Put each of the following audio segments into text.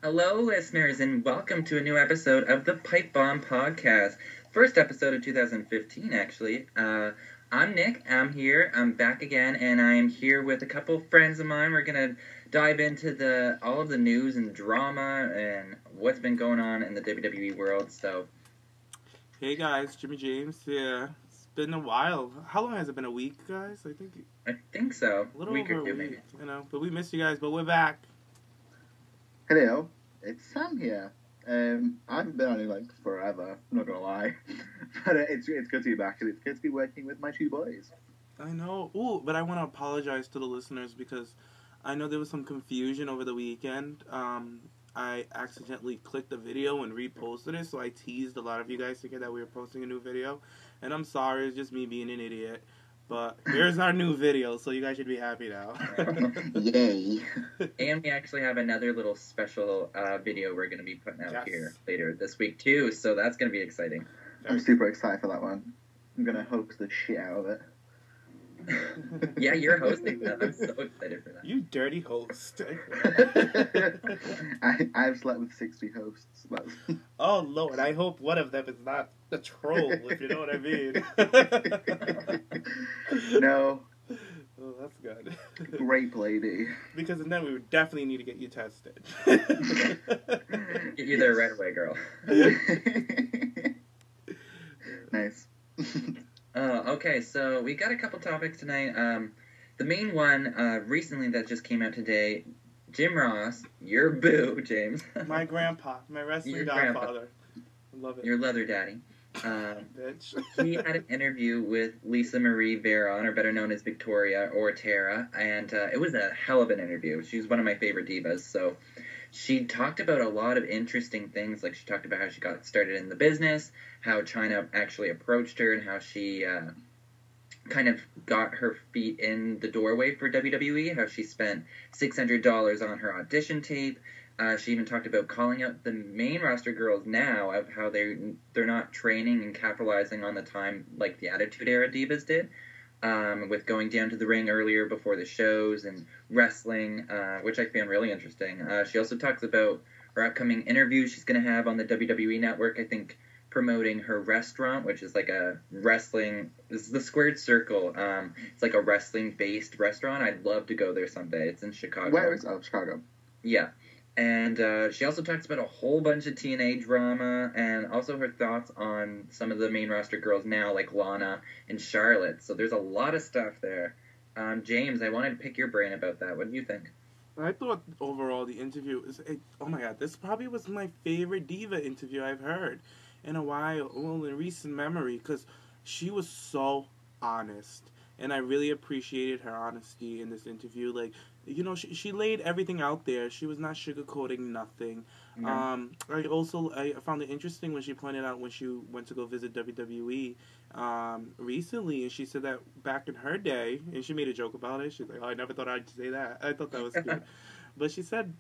Hello, listeners, and welcome to a new episode of the PipeBomb Podcast. First episode of 2015, actually. I'm Nick. I'm back again, and I'm here with a couple friends of mine. We're gonna dive into all of the news and drama and what's been going on in the WWE world. So, Hey guys, Jimmy James here. It's been a while. How long has it been? A week, guys? I think so. A little Week over or two, a week, maybe. But we missed you guys, but we're back. Hello, it's Sam here. I haven't been on it like forever, I'm not gonna lie. But it's good to be back, and it's good to be working with my two boys. I know. Ooh, but I want to apologize to the listeners because I know there was some confusion over the weekend. I accidentally clicked the video and reposted it, so I teased a lot of you guys thinking that we were posting a new video. And I'm sorry, it's just me being an idiot. But here's our new video, so you guys should be happy now. Yay. And we actually have another little special video we're going to be putting out Yes. here later this week, too. So that's going to be exciting. I'm super excited for that one. I'm gonna host the shit out of it. Yeah, you're hosting that. I'm so excited for that. You dirty host. I've slept with 60 hosts. Oh Lord, I hope one of them is not a troll, if you know what I mean. No, Oh, that's good. great lady. Because then we would definitely need to get you tested. Get you there right away, girl. Nice. Okay, so we got a couple topics tonight. The main one recently that just came out today, Jim Ross, your boo, James. My grandpa, my wrestling Your godfather. I love it. Your leather daddy. Bitch. He had an interview with Lisa Marie Varon, or better known as Victoria or Tara, and it was a hell of an interview. She's one of my favorite divas, so she talked about a lot of interesting things. Like, she talked about how she got started in the business, how China actually approached her, and how she kind of got her feet in the doorway for WWE, how she spent $600 on her audition tape. She even talked about calling out the main roster girls now, of how they're not training and capitalizing on the time like the Attitude Era divas did, with going down to the ring earlier before the shows and wrestling, which I found really interesting. She also talks about her upcoming interview she's going to have on the WWE Network, I think, promoting her restaurant, which is like a wrestling, this is the Squared Circle. It's like a wrestling-based restaurant. I'd love to go there someday. It's in Chicago. Where is Chicago? Yeah. And she also talks about a whole bunch of TNA drama, and also her thoughts on some of the main roster girls now, like Lana and Charlotte. So there's a lot of stuff there. James, I wanted to pick your brain about that. What do you think? I thought overall the interview oh my god, this probably was my favorite diva interview I've heard in a while, well, in recent memory, because she was so honest. And I really appreciated her honesty in this interview. Like, you know, she laid everything out there. She was not sugarcoating nothing. No. I found it interesting when she pointed out when she went to go visit WWE recently, and she said that back in her day, and she made a joke about it. She's like, "Oh, I never thought I'd say that." I thought that was cute. But she said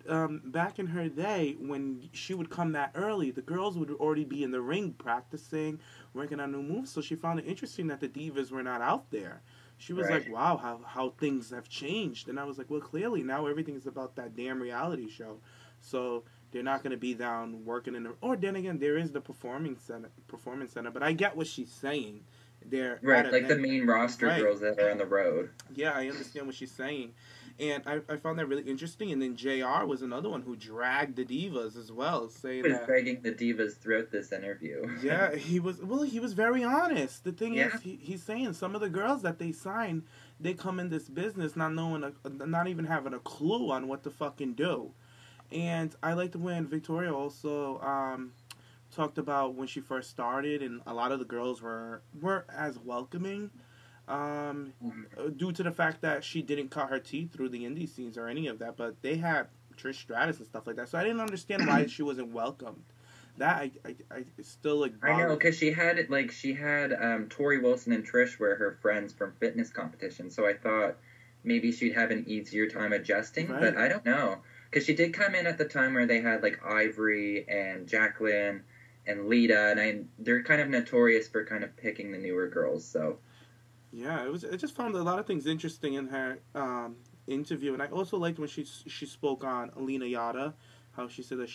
back in her day, when she would come that early, the girls would already be in the ring practicing, working on new moves. So she found it interesting that the divas were not out there. She was Right. like, wow, how things have changed. And I was like, well, clearly now everything is about that damn reality show. So they're not going to be down working in the... Or then again, there is the performance center. But I get what she's saying. They're Right, like the main roster Right. girls that are on the road. Yeah, I understand what she's saying. And I found that really interesting. And then JR was another one who dragged the divas as well, saying He was that... dragging the divas throughout this interview. Yeah, he was very honest. The thing Yeah. is, he's saying some of the girls that they sign, they come in this business not knowing, not even having a clue on what to fucking do. And I liked when Victoria also talked about when she first started, and a lot of the girls weren't as welcoming. Due to the fact that she didn't cut her teeth through the indie scenes or any of that, but they had Trish Stratus and stuff like that, so I didn't understand why she wasn't welcomed. That I still like. I know, because she had Tori Wilson and Trish were her friends from fitness competition, so I thought maybe she'd have an easier time adjusting, Right. but I don't know. Because she did come in at the time where they had like Ivory and Jacqueline and Lita, and they're kind of notorious for kind of picking the newer girls, so... Yeah, I just found a lot of things interesting in her interview, and I also liked when she spoke on Alina Yada, how she said that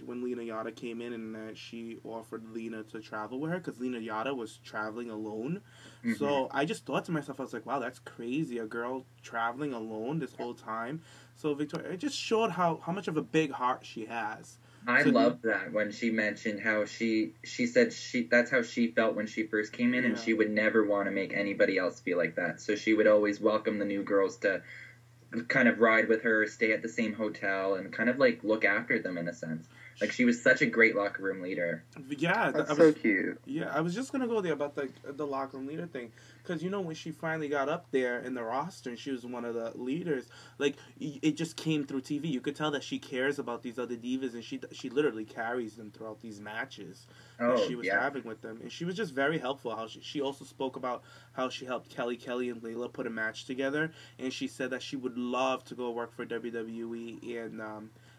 when Lena Yada came in and that she offered Lena to travel with her because Lena Yada was traveling alone. Mm-hmm. So I just thought to myself, I was like, wow, that's crazy, a girl traveling alone this whole time. So Victoria, it just showed how much of a big heart she has. I loved that when she mentioned how she said that's how she felt when she first came in, and she would never want to make anybody else feel like that. So she would always welcome the new girls to kind of ride with her, stay at the same hotel, and kind of like look after them in a sense. Like she was such a great locker room leader. Yeah, that's so cute. Yeah, I was just gonna go there about the locker room leader thing, because when she finally got up there in the roster and she was one of the leaders, like it just came through TV. You could tell that she cares about these other divas, and she literally carries them throughout these matches that she was having with them, and she was just very helpful. How she also spoke about how she helped Kelly and Layla put a match together, and she said that she would love to go work for WWE and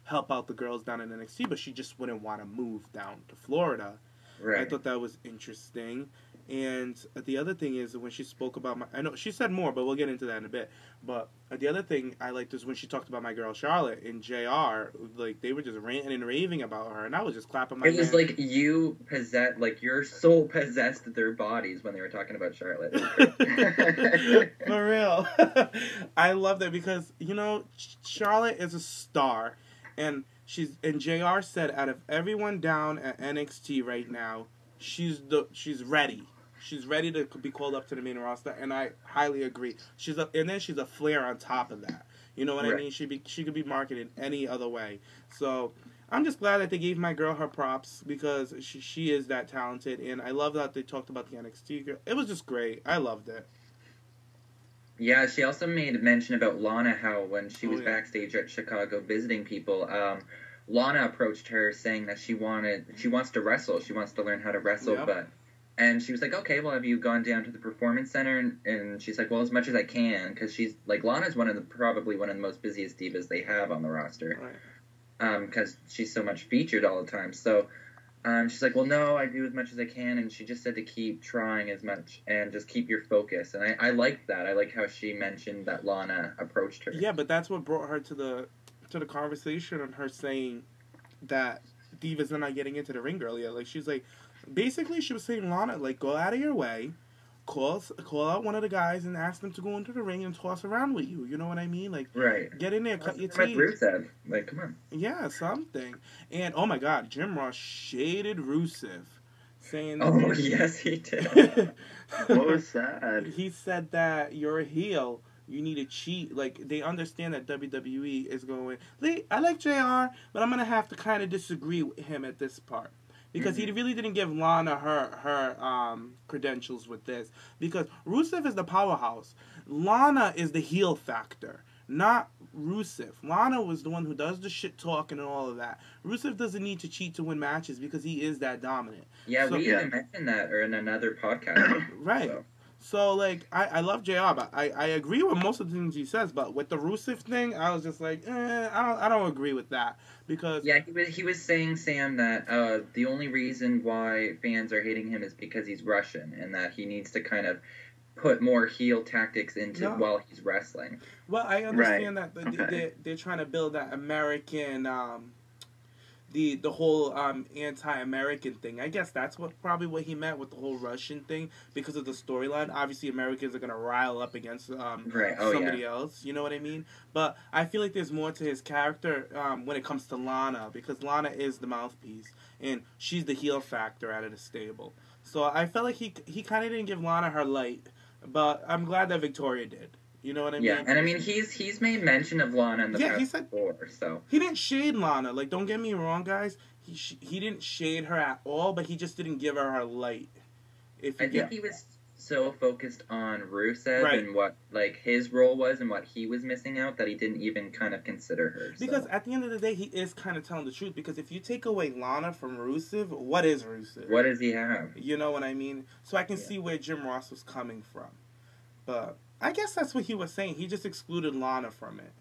help out the girls down in NXT, but she just wouldn't want to move down to Florida. Right. I thought that was interesting. And the other thing is when she spoke about I know she said more, but we'll get into that in a bit. But the other thing I liked is when she talked about my girl Charlotte and JR, like they were just ranting and raving about her, and I was just clapping my hands. It was like your soul possessed their bodies when they were talking about Charlotte. For real. I love that because, Charlotte is a star. And JR said out of everyone down at NXT right now, she's ready. She's ready to be called up to the main roster, and I highly agree. She's a flair on top of that. You know what I mean? She could be marketed any other way. So I'm just glad that they gave my girl her props because she is that talented, and I love that they talked about the NXT girl. It was just great. I loved it. Yeah, she also made mention about Lana, how when she was backstage at Chicago visiting people, Lana approached her saying that she wants to wrestle. She wants to learn how to wrestle, and she was like, okay, well, have you gone down to the Performance Center? And she's like, well, as much as I can, because she's, like, Lana's probably one of the most busiest divas they have on the roster, because she's so much featured all the time. So she's like, well, no, I do as much as I can, and she just said to keep trying as much and just keep your focus. And I like that. I like how she mentioned that Lana approached her. Yeah, but that's what brought her to the conversation and her saying that divas are not getting into the ring earlier. Like, she's like, basically she was saying, Lana, like, go out of your way, call out one of the guys and ask them to go into the ring and toss around with you. You know what I mean? Like, get in there, cut your teeth. Rusev. Like, come on. Yeah, something. And, oh my God, Jim Ross shaded Rusev, saying... Oh, yes, he did. What was that? He said that you're a heel. You need to cheat. Like, they understand that WWE is going... I like JR, but I'm going to have to kind of disagree with him at this part. Because he really didn't give Lana her credentials with this. Because Rusev is the powerhouse. Lana is the heel factor, not Rusev. Lana was the one who does the shit talking and all of that. Rusev doesn't need to cheat to win matches because he is that dominant. Yeah, we even mentioned that in another podcast. Right. So, like, I love JR, but I agree with most of the things he says, but with the Rusev thing, I was just like, I don't agree with that. Because... Yeah, he was saying, Sam, that the only reason why fans are hating him is because he's Russian, and that he needs to kind of put more heel tactics into while he's wrestling. Well, I understand that they're trying to build that American... The whole anti-American thing. I guess that's probably what he meant with the whole Russian thing because of the storyline. Obviously, Americans are gonna rile up against somebody else. You know what I mean? But I feel like there's more to his character when it comes to Lana because Lana is the mouthpiece and she's the heel factor out of the stable. So I felt like he kind of didn't give Lana her light, but I'm glad that Victoria did. You know what I mean? Yeah, and I mean, he's made mention of Lana in the past before, so... He didn't shade Lana. Like, don't get me wrong, guys. He didn't shade her at all, but he just didn't give her light. I think he was so focused on Rusev and what, like, his role was and what he was missing out that he didn't even kind of consider her. Because at the end of the day, he is kind of telling the truth. Because if you take away Lana from Rusev, what is Rusev? What does he have? You know what I mean? So I can see where Jim Ross was coming from. But... I guess that's what he was saying. He just excluded Lana from it.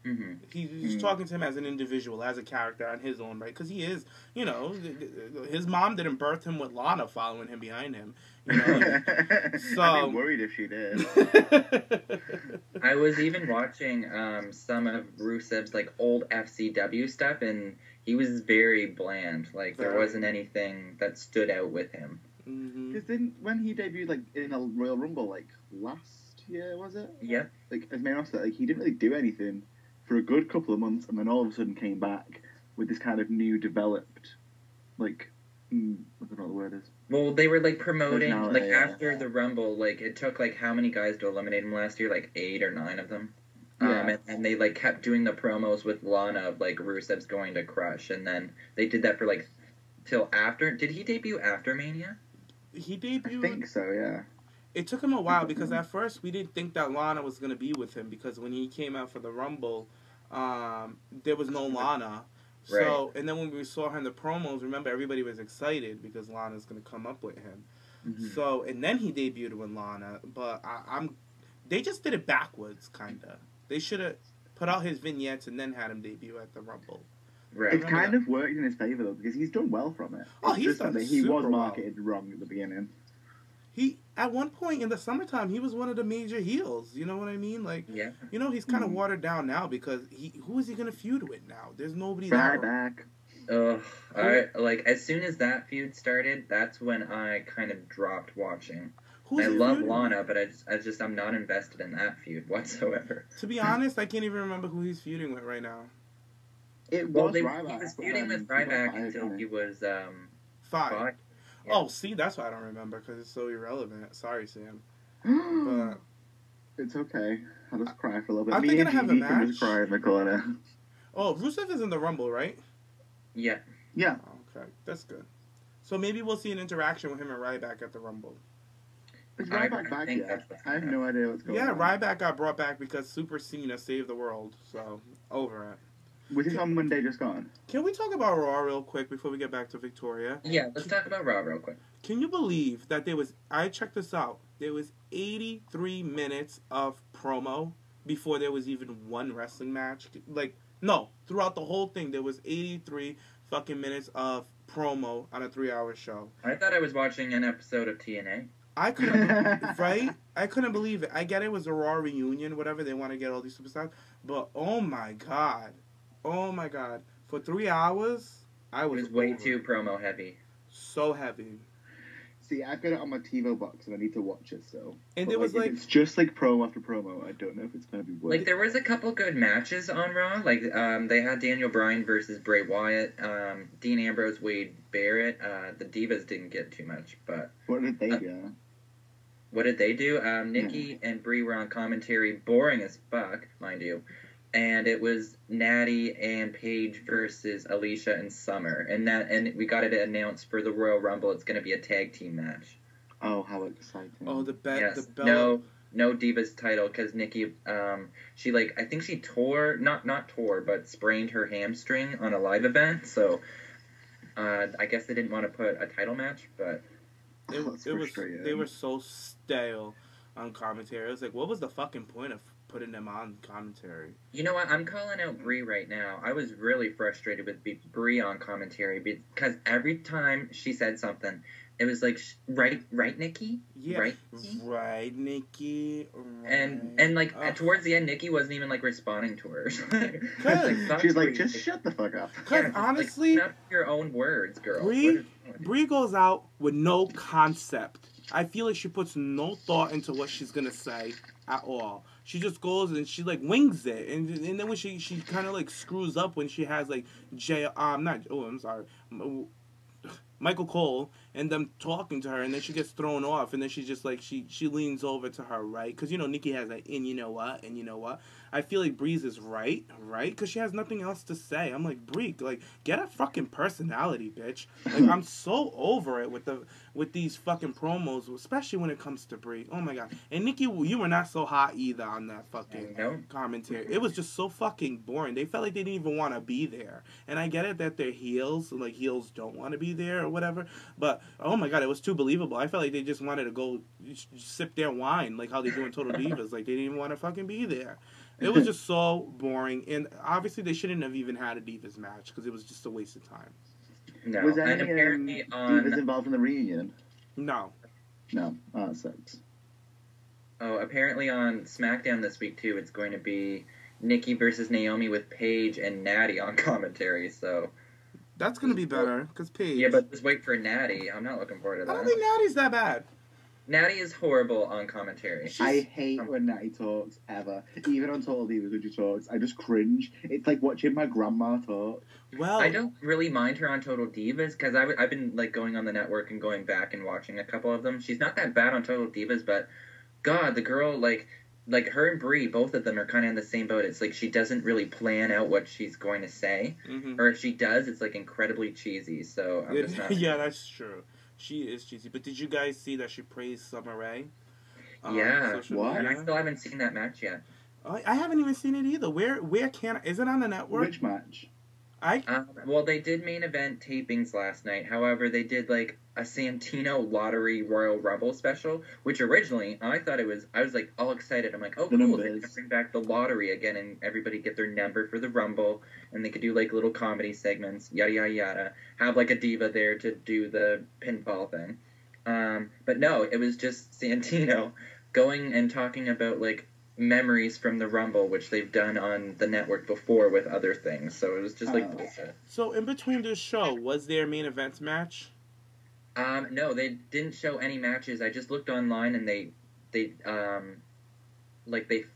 Mm-hmm. He's talking to him as an individual, as a character on his own, right? Because he is, his mom didn't birth him with Lana following him behind him. So I'd be worried if she did. I was even watching some of Rusev's like old FCW stuff, and He was very bland. Like, there wasn't anything that stood out with him. Because when he debuted, like, in a Royal Rumble, like, last year, was it? Yeah. Like, as main roster, like, he didn't really do anything for a good couple of months, and then all of a sudden came back with this kind of new developed, like, I don't know what the word is. Well, they were, like, promoting, like, yeah. after the Rumble, like, it took, like, how many guys to eliminate him last year? Like, 8 or 9 of them. Yeah. And they, like, kept doing the promos with Lana of, like, Rusev's going to crush, and then they did that for, like, till after. Did he debut after Mania? He debuted. I think so, yeah. It took him a while because at first we didn't think that Lana was going to be with him because when he came out for the Rumble, there was no Lana. So, Right. and then when we saw her in the promos, remember everybody was excited because Lana's going to come up with him. So, and then he debuted with Lana, but they just did it backwards, kind of. They should have put out his vignettes and then had him debut at the Rumble. Right. It's kind of worked in his favour, though, because he's done well from it. Oh, It's he's just done that he super was well. marketed wrong at the beginning. He, at one point in the summertime, he was one of the major heels. You know what I mean? Like, Yeah. you know, he's kind of watered down now because who is he going to feud with now? There's nobody there. Back. Ugh. Like, as soon as that feud started, that's when I kind of dropped watching. Who's I he love feuding Lana, with? but I'm not invested in that feud whatsoever. To be honest, I can't even remember who he's feuding with right now. It Well, was he Ryback. was feuding with Ryback until he was, 5. Yeah. Oh, see, that's why I don't remember, because it's so irrelevant. Sorry, Sam. But It's okay. I'll just cry for a little bit. Aren't Me they and gonna have a Gigi can match? just cry in the corner. oh, Rusev is in the Rumble, right? Yeah. Yeah. Okay, that's good. So maybe we'll see an interaction with him and Ryback at the Rumble. Is I Ryback back think yet? that's what's I have gonna no idea what's going Yeah, on. Ryback got brought back because Super Cena saved the world. So, over it. Was this on Monday just gone? Can we talk about Raw real quick before we get back to Victoria? Yeah, let's talk about Raw real quick. Can you believe that I checked this out, there was 83 minutes of promo before there was even one wrestling match? Like, no, throughout the whole thing, there was 83 fucking minutes of promo on a 3-hour show. I thought I was watching an episode of TNA. I couldn't, right? I couldn't believe it. I get it was a Raw reunion, whatever, they want to get all these superstars, but oh my god, for 3 hours, I It was was way over too it. promo heavy. So heavy. See, I've got it on my TiVo box and I need to watch it still. And But, there was if like it's just like promo after promo, I don't know if it's going to be worth Like, it. there was a couple good matches on Raw. Like, they had Daniel Bryan versus Bray Wyatt, Dean Ambrose, Wade Barrett. The Divas didn't get too much, but What did they do? what did they do? Nikki and Brie were on commentary, boring as fuck, mind you. And it was Natty and Paige versus Alicia and Summer. And we got it announced for the Royal Rumble. It's going to be a tag team match. Oh, how exciting. Oh, the Yes. belt. No Divas title, because Nikki, she, like, I think she not tore, but sprained her hamstring on a live event. So, I guess they didn't want to put a title match, but It That's was frustrating. they were so stale on commentary. It was like, what was the fucking point of putting them on commentary? you know what? I'm calling out Brie right now. I was really frustrated with Brie on commentary because every time she said something, it was like, right, Nikki? Yeah, Right? right, Nikki. Right. And like, towards the end, Nikki wasn't even, like, responding to her. Cause She's like, just shut the fuck up. Cause honestly, not your own words, girl. Brie goes out with no concept. I feel like she puts no thought into what she's gonna say at all. She just goes and she like wings it, and then when she kind of like screws up when she has like Michael Cole and them talking to her, and then she gets thrown off, and then she just like she leans over to her right, because you know Nikki has that and you know what. I feel like Breeze is right, because she has nothing else to say. I'm like, Brie, like, get a fucking personality, bitch. Like, I'm so over it with these fucking promos, especially when it comes to Brie. Oh my god. And Nikki, you were not so hot either on that fucking commentary. It was just so fucking boring. They felt like they didn't even want to be there. And I get it that they're heels, like heels don't want to be there or whatever, but oh my god, it was too believable. I felt like they just wanted to go sip their wine, like how they do in Total Divas. Like, they didn't even want to fucking be there. It was just so boring, and obviously they shouldn't have even had a Divas match because it was just a waste of time. No, Was there and any apparently Divas involved in the reunion? No. No. Oh, that sucks. apparently on SmackDown this week too, it's going to be Nikki versus Naomi with Paige and Natty on commentary. So That's gonna be better because Paige. Yeah, but just wait for Natty. I'm not looking forward to that. I don't think Natty's that bad. Natty is horrible on commentary. I hate when Natty talks, ever. Even on Total Divas when she talks, I just cringe. It's like watching my grandma talk. Well, I don't really mind her on Total Divas, because I've been, like, going on the network and going back and watching a couple of them. She's not that bad on Total Divas, but, God, the girl, like her and Brie, both of them are kind of in the same boat. It's like she doesn't really plan out what she's going to say. Mm-hmm. Or if she does, it's, like, incredibly cheesy, so I'm just not... Yeah, that's true. She is cheesy. But did you guys see that she praised Summer Rae? Yeah. What? And I still haven't seen that match yet. I haven't even seen it either. Where can... Is it on the network? Which match? Well, they did main event tapings last night. However, they did, like, a Santino Lottery Royal Rumble special, which originally, I was, like, all excited. I'm like, oh, cool, they're going to bring back the lottery again, and everybody get their number for the Rumble, and they could do, like, little comedy segments, yada, yada, yada. Have, like, a diva there to do the pinfall thing. But no, it was just Santino going and talking about, like, memories from the Rumble, which they've done on the network before with other things. So it was just like bullshit. So in between this show, was there a main event match? No, they didn't show any matches. I just looked online and they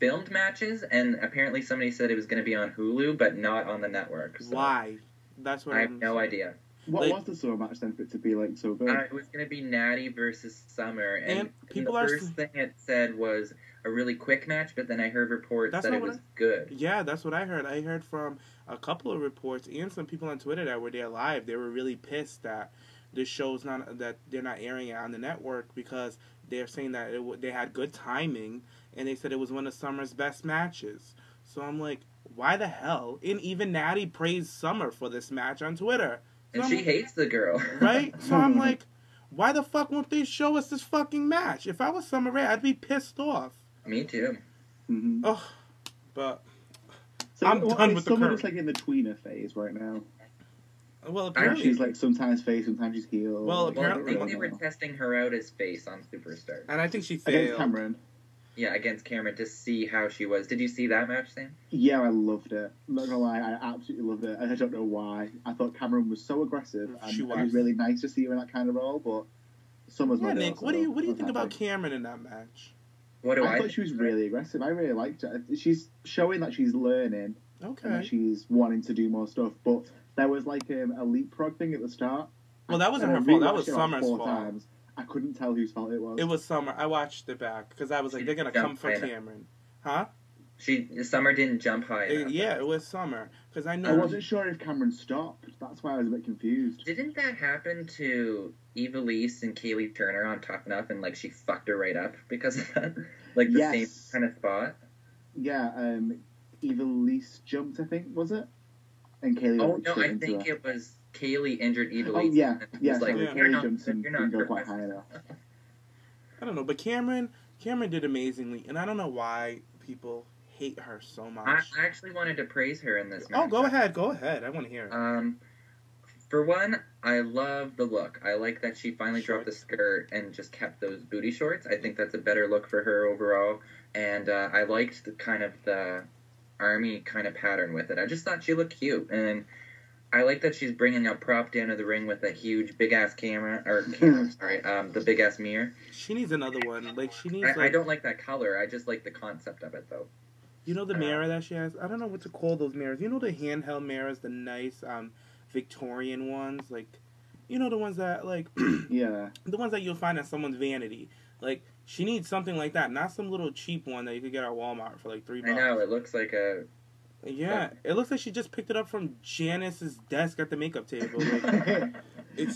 filmed matches, and apparently somebody said it was going to be on Hulu, but not on the network. So why? That's what I have no idea. What was the summer match then for it to be like so good? It was going to be Natty versus Summer, and the people first thing it said was a really quick match, but then I heard reports that it was good. Yeah, that's what I heard. I heard from a couple of reports and some people on Twitter that were there live. They were really pissed that this show's that they're not airing it on the network because they're saying that they had good timing, and they said it was one of Summer's best matches. So I'm like, why the hell? And even Natty praised Summer for this match on Twitter. So And she hates the girl. Right? So I'm like, why the fuck won't they show us this fucking match? If I was Summer Rae, I'd be pissed off. Me too. Mm-hmm. Oh, but so I'm done with the Summer curve. is like in the tweener phase right now. Well, apparently She's like sometimes face, sometimes she's heel. Well, I apparently think they were testing her out as face on Superstar. and I think she against failed. Cameron. Yeah, against Cameron to see how she was. Did you see that match, Sam? Yeah, I loved it. I'm not gonna lie, I absolutely loved it. I don't know why. I thought Cameron was so aggressive, and She it was. was really nice to see her in that kind of role. But Summer's Yeah, not. Nick, what do you think about Cameron in that match? What do I I thought she was really aggressive. I really liked her. She's showing that she's learning and that Okay. she's wanting to do more stuff. But there was like a leapfrog thing at the start. Well, that wasn't And her I fault. That rewatched was it like Summer's 4 fault. times. I couldn't tell whose fault it was. It was Summer. I watched it back because I was like, they're gonna come for Cameron, huh? Summer didn't jump high enough. Yeah, it was Summer because I I know. wasn't sure if Cameron stopped. That's why I was a bit confused. Didn't that happen to Eva Lise and Kaylee Turner on Tough Enough, and like she fucked her right up because of that? Like the Yes. same kind of spot? Yeah, Eva Lise jumped, I think, was it? And Kaylee Oh went no, straight I into think her. it was Kaylee injured Eva Oh Lise. yeah, and yeah. was like, Sorry, Yeah. you're Kaylee not, jumps and you're didn't not go quite high enough. I don't know, but Cameron did amazingly, and I don't know why people hate her so much. I actually wanted to praise her in this match. Oh, go ahead. I want to hear it. For one, I love the look. I like that she finally dropped the skirt and just kept those booty shorts. I think that's a better look for her overall. And I liked the army kind of pattern with it. I just thought she looked cute. And I like that she's bringing a prop down to the ring with a huge big-ass the big-ass mirror. She needs another one. Like, she needs, I don't like that color. I just like the concept of it, though. You know the mirror that she has? I don't know what to call those mirrors. You know the handheld mirrors, the nice Victorian ones? Like, you know the ones that, like... Yeah. The ones that you'll find at someone's vanity. Like, she needs something like that. Not some little cheap one that you could get at Walmart for, like, $3. I know, it looks like a... Yeah, it looks like she just picked it up from Janice's desk at the makeup table. Like,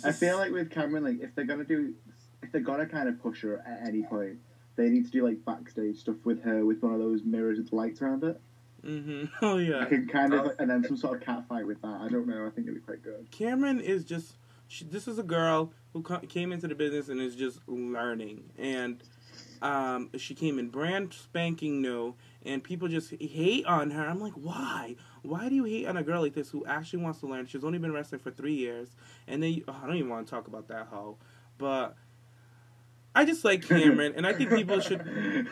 I feel like with Cameron, like if they're gonna kind of push her at any point, they need to do like backstage stuff with her with one of those mirrors with lights around it. Mm-hmm. Oh yeah. I can kind of and then some sort of cat fight with that. I don't know. I think it'd be quite good. Cameron is just. This is a girl who came into the business and is just learning, and she came in brand spanking new, and people just hate on her. I'm like, why? Why do you hate on a girl like this who actually wants to learn? She's only been wrestling for 3 years, and then I don't even want to talk about that hoe, but I just like Cameron, and I think people should.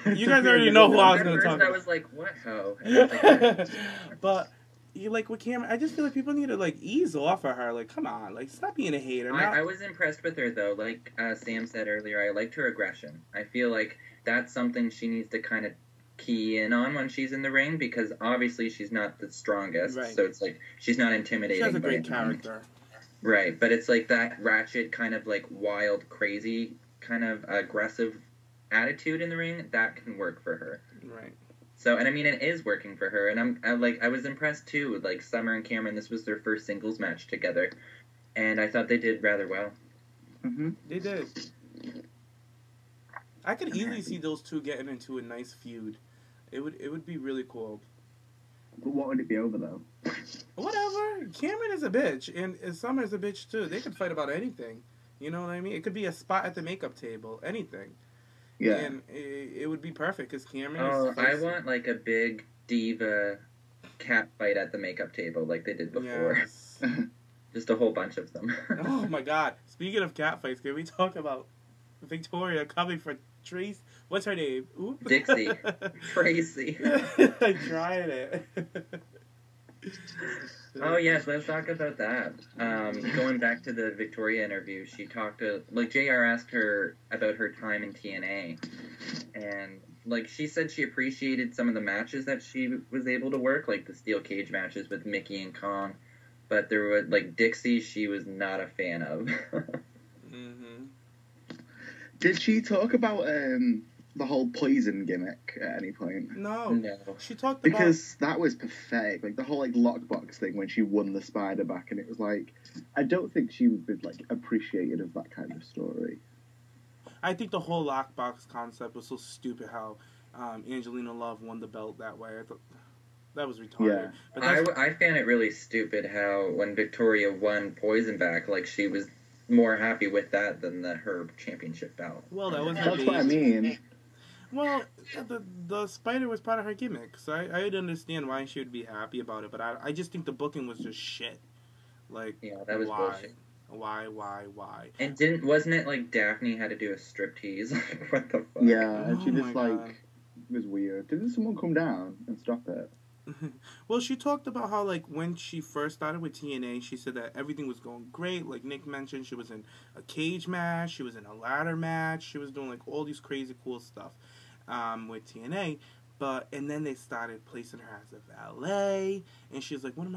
You guys already know who I was going to talk about. I was like, what hoe? But you like with Cameron, I just feel like people need to like ease off of her. Like, come on, like stop being a hater. I was impressed with her though. Like Sam said earlier, I liked her aggression. I feel like that's something she needs to kind of key in on when she's in the ring, because obviously she's not the strongest, right. So it's like she's not intimidating. She has a great character. Right, but it's like that ratchet kind of like wild, crazy kind of aggressive attitude in the ring that can work for her. Right. So, and I mean, it is working for her, and I was impressed too with like Summer and Cameron. This was their first singles match together, and I thought they did rather well. Mm-hmm. They did. I could easily see those two getting into a nice feud. It would be really cool. But what would it be over though? Whatever. Cameron is a bitch, and Summer's a bitch too. They could fight about anything. You know what I mean? It could be a spot at the makeup table. Anything. Yeah. And it would be perfect because Cameron is... I want like a big diva cat fight at the makeup table like they did before. Yes. Just a whole bunch of them. Oh my god. Speaking of cat fights, can we talk about Victoria coming for Trace? What's her name? Oop. Dixie. Tracy. I tried it. Oh yes, let's talk about that. Going back to the Victoria interview, she talked to JR asked her about her time in TNA, and like she said she appreciated some of the matches that she was able to work, like the steel cage matches with Mickey and Kong, but there was like Dixie she was not a fan of. Mm-hmm. Did she talk about the whole poison gimmick at any point? No. She talked about... Because that was pathetic. Like, the whole, like, lockbox thing when she won the spider back, and it was like... I don't think she would be, like, appreciated of that kind of story. I think the whole lockbox concept was so stupid how Angelina Love won the belt that way. I thought that was retarded. Yeah. But I found it really stupid how when Victoria won Poison back, like, she was more happy with that than her championship belt. Well, that was her That's what I mean. Well, the spider was part of her gimmick, so I'd understand why she would be happy about it, but I just think the booking was just shit. Like, yeah, that was bullshit. Why? And wasn't it like Daphne had to do a striptease? Like, what the fuck? Yeah, and she Oh just, my like, God. it was weird. Didn't someone come down and stop it? Well, she talked about how, like, when she first started with TNA, she said that everything was going great. Like Nick mentioned, she was in a cage match, she was in a ladder match, she was doing, like, all these crazy cool stuff with TNA. And then they started placing her as a valet, and she was like, what am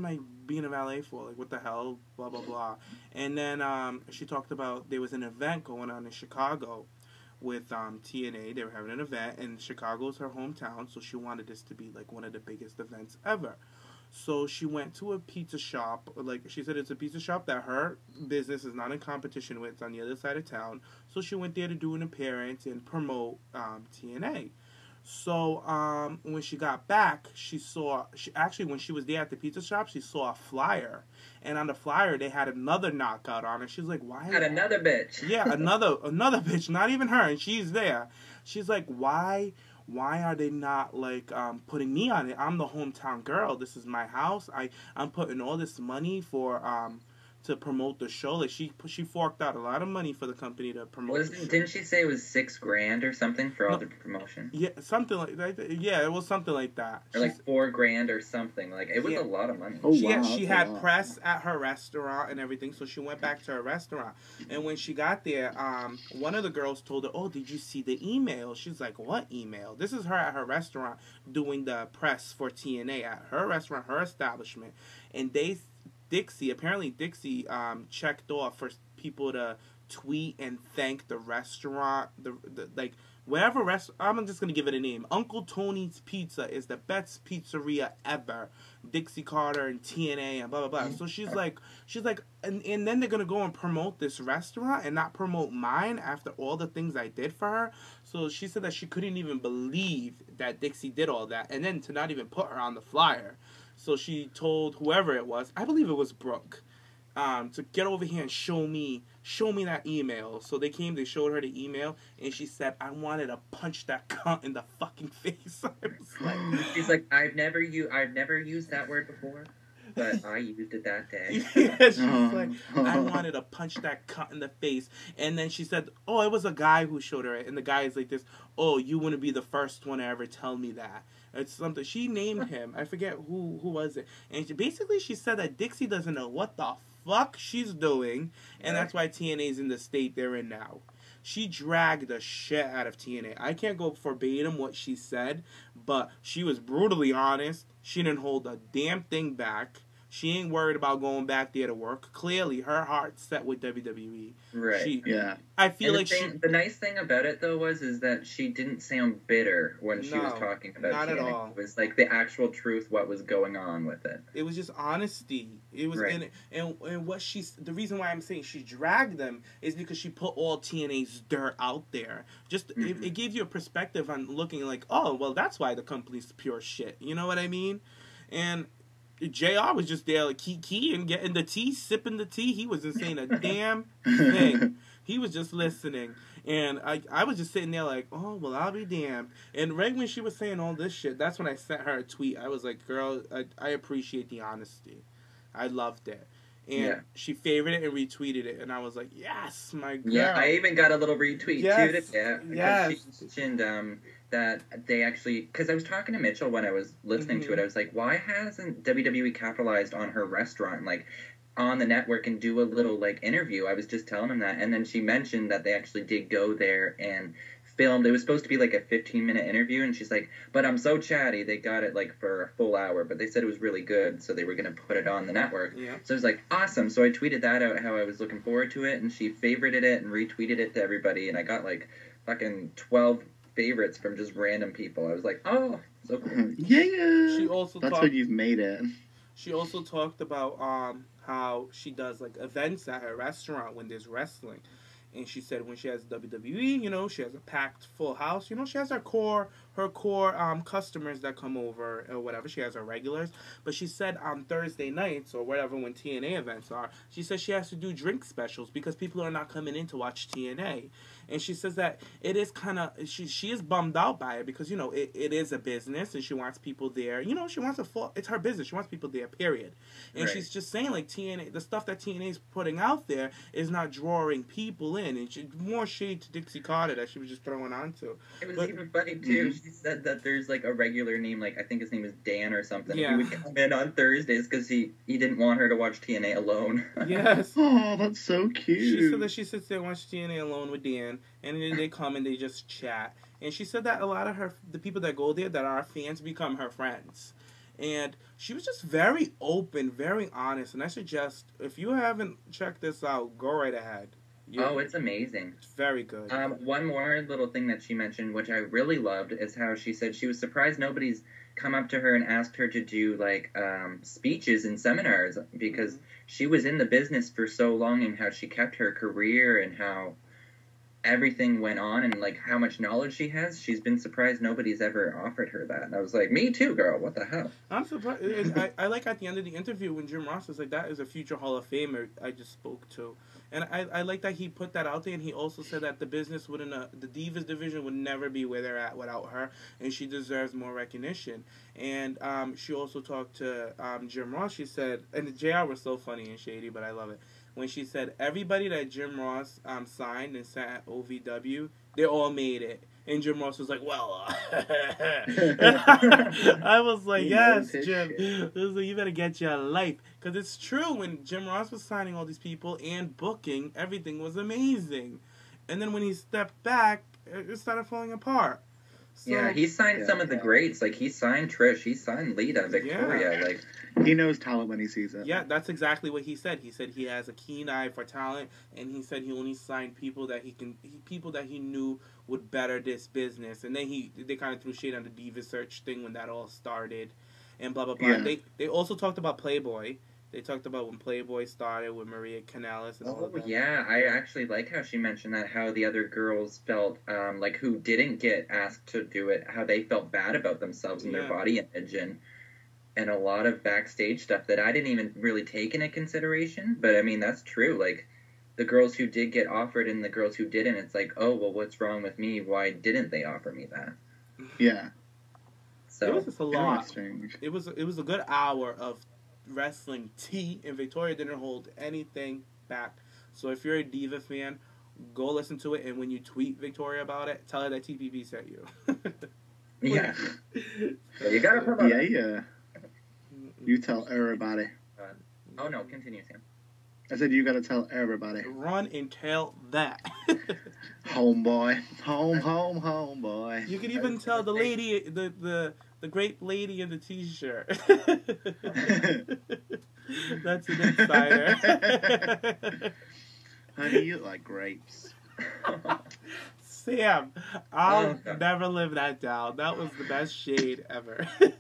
I being a valet for? Like, what the hell? Blah, blah, blah. And then she talked about there was an event going on in Chicago with TNA. They were having an event, and Chicago's her hometown, so she wanted this to be like one of the biggest events ever. So she went to a pizza shop. Like she said, it's a pizza shop that her business is not in competition with. It's on the other side of town. So she went there to do an appearance and promote TNA. So when she got back, when she was there at the pizza shop, she saw a flyer, and on the flyer they had another knockout on it. She's like, "Why?" Had another bitch. Yeah, another bitch, not even her, and she's there. She's like, "Why are they not like putting me on it? I'm the hometown girl. This is my house. I'm putting all this money for to promote the show. Like she forked out a lot of money for the company to promote the show. Didn't she say it was $6,000 or something for all the promotion? Yeah, something like that. Yeah, it was something like that. Or like $4,000 or something. Like it was a lot of money. Oh, wow, She that's a had lot. press at her restaurant and everything, so she went back to her restaurant. And when she got there, one of the girls told her, "Oh, did you see the email?" She's like, "What email?" This is her at her restaurant doing the press for TNA at her restaurant, her establishment, and Dixie checked off for people to tweet and thank the restaurant. Like whatever I'm just gonna give it a name. Uncle Tony's Pizza is the best pizzeria ever. Dixie Carter and TNA and blah blah blah. So she's like, and then they're gonna go and promote this restaurant and not promote mine after all the things I did for her. So she said that she couldn't even believe that Dixie did all that, and then to not even put her on the flyer. So she told whoever it was, I believe it was Brooke, to get over here and show me that email. So they showed her the email, and she said, "I wanted to punch that cunt in the fucking face." I was like, she's like, I've never used that word before, but I used it that day. Yeah, she's like, I wanted to punch that cunt in the face. And then she said, "Oh, it was a guy who showed her it." And the guy is like this, "Oh, you wouldn't be the first one to ever tell me that." It's something she named him. I forget who was it. And she said that Dixie doesn't know what the fuck she's doing, and that's why TNA's in the state they're in now. She dragged the shit out of TNA. I can't go verbatim what she said, but she was brutally honest. She didn't hold a damn thing back. She ain't worried about going back there to work. Clearly, her heart's set with WWE. Right. I feel like the nice thing about it, though, is that she didn't sound bitter when she was talking about not TNA. At all. It was like the actual truth, what was going on with it. It was just honesty. It was and what the reason why I'm saying she dragged them is because she put all TNA's dirt out there. Just it gave you a perspective on looking like, oh, well, that's why the company's pure shit. You know what I mean? And JR was just there, like, keying, getting the tea, sipping the tea. He wasn't saying a damn thing. He was just listening. And I was just sitting there like, oh, well, I'll be damned. And right when she was saying all this shit, that's when I sent her a tweet. I was like, girl, I appreciate the honesty. I loved it. And she favorited it and retweeted it. And I was like, yes, my girl. Yeah, I even got a little retweet, too. Yes. She mentioned that they actually... Because I was talking to Mitchell when I was listening to it. I was like, why hasn't WWE capitalized on her restaurant, like, on the network and do a little, like, interview? I was just telling him that. And then she mentioned that they actually did go there and filmed. It was supposed to be, like, a 15-minute interview. And she's like, but I'm so chatty. They got it, like, for a full hour. But they said it was really good, so they were going to put it on the network. Yeah. So I was like, awesome. So I tweeted that out, how I was looking forward to it. And she favorited it and retweeted it to everybody. And I got, like, fucking 12 favorites from just random people. I was like, oh, so cool. Yeah. That's when you've made it. She also talked about how she does, like, events at her restaurant when there's wrestling. And she said when she has WWE, you know, she has a packed full house. You know, she has her core customers that come over or whatever. She has her regulars. But she said on Thursday nights or whatever when TNA events are, she says she has to do drink specials because people are not coming in to watch TNA. And she says that it is kind of, she is bummed out by it because, you know, it is a business and she wants people there. You know, she wants it's her business. She wants people there, period. And she's just saying, like, TNA, the stuff that TNA is putting out there is not drawing people in. And more shade to Dixie Carter that she was just throwing onto. It was even funny, too. She said that there's, like, a regular name, like, I think his name is Dan or something. Yeah. He would come in on Thursdays because he didn't want her to watch TNA alone. Yes. Oh, that's so cute. She said that she sits there and watches TNA alone with Dan, and then they come and they just chat. And she said that a lot of the people that go there that are fans become her friends. And she was just very open, very honest. And I suggest, if you haven't checked this out, go right ahead. It's amazing. It's very good. One more little thing that she mentioned, which I really loved, is how she said she was surprised nobody's come up to her and asked her to do, like, speeches and seminars because she was in the business for so long and how she kept her career and how everything went on and, like, how much knowledge she has. She's been surprised nobody's ever offered her that. And I was like, me too, girl. What the hell? I'm surprised. And I like at the end of the interview when Jim Ross was like, that is a future Hall of Famer I just spoke to. And I like that he put that out there, and he also said that the business the Divas division would never be where they're at without her, and she deserves more recognition. And she also talked to Jim Ross. She said, and the JR was so funny and shady, but I love it. When she said, everybody that Jim Ross signed and sent at OVW, they all made it. And Jim Ross was like, well, I was like, yes, Jim. I was like, you better get your life. Because it's true, when Jim Ross was signing all these people and booking, everything was amazing. And then when he stepped back, it started falling apart. So, yeah, he signed some of the greats. Like, he signed Trish, he signed Lita, Victoria. Yeah. Like, he knows talent when he sees it. Yeah, that's exactly what he said. He said he has a keen eye for talent, and he said he only signed people that people that he knew would better this business. And then they kind of threw shade on the Diva Search thing when that all started, and blah blah blah. Yeah. They also talked about Playboy. They talked about when Playboy started with Maria Kanellis and all of that. Yeah, I actually like how she mentioned that, how the other girls felt, like, who didn't get asked to do it, how they felt bad about themselves and their body image, and a lot of backstage stuff that I didn't even really take into consideration. But, I mean, that's true. Like, the girls who did get offered and the girls who didn't, it's like, oh, well, what's wrong with me? Why didn't they offer me that? Yeah. So, it was just a lot. It was a good hour of wrestling tea, and Victoria didn't hold anything back. So if you're a Diva fan, go listen to it, and when you tweet Victoria about it, tell her that TPP sent you. Yeah. So you gotta promote Yeah, it. yeah. You tell everybody. Oh no, continue, Sam. I said you gotta tell everybody. Run and tell that. Homeboy. Homeboy. You could even tell the lady, the great lady in the t-shirt. That's an insider. Honey, you look like grapes. Sam, I'll never live that down. That was the best shade ever. I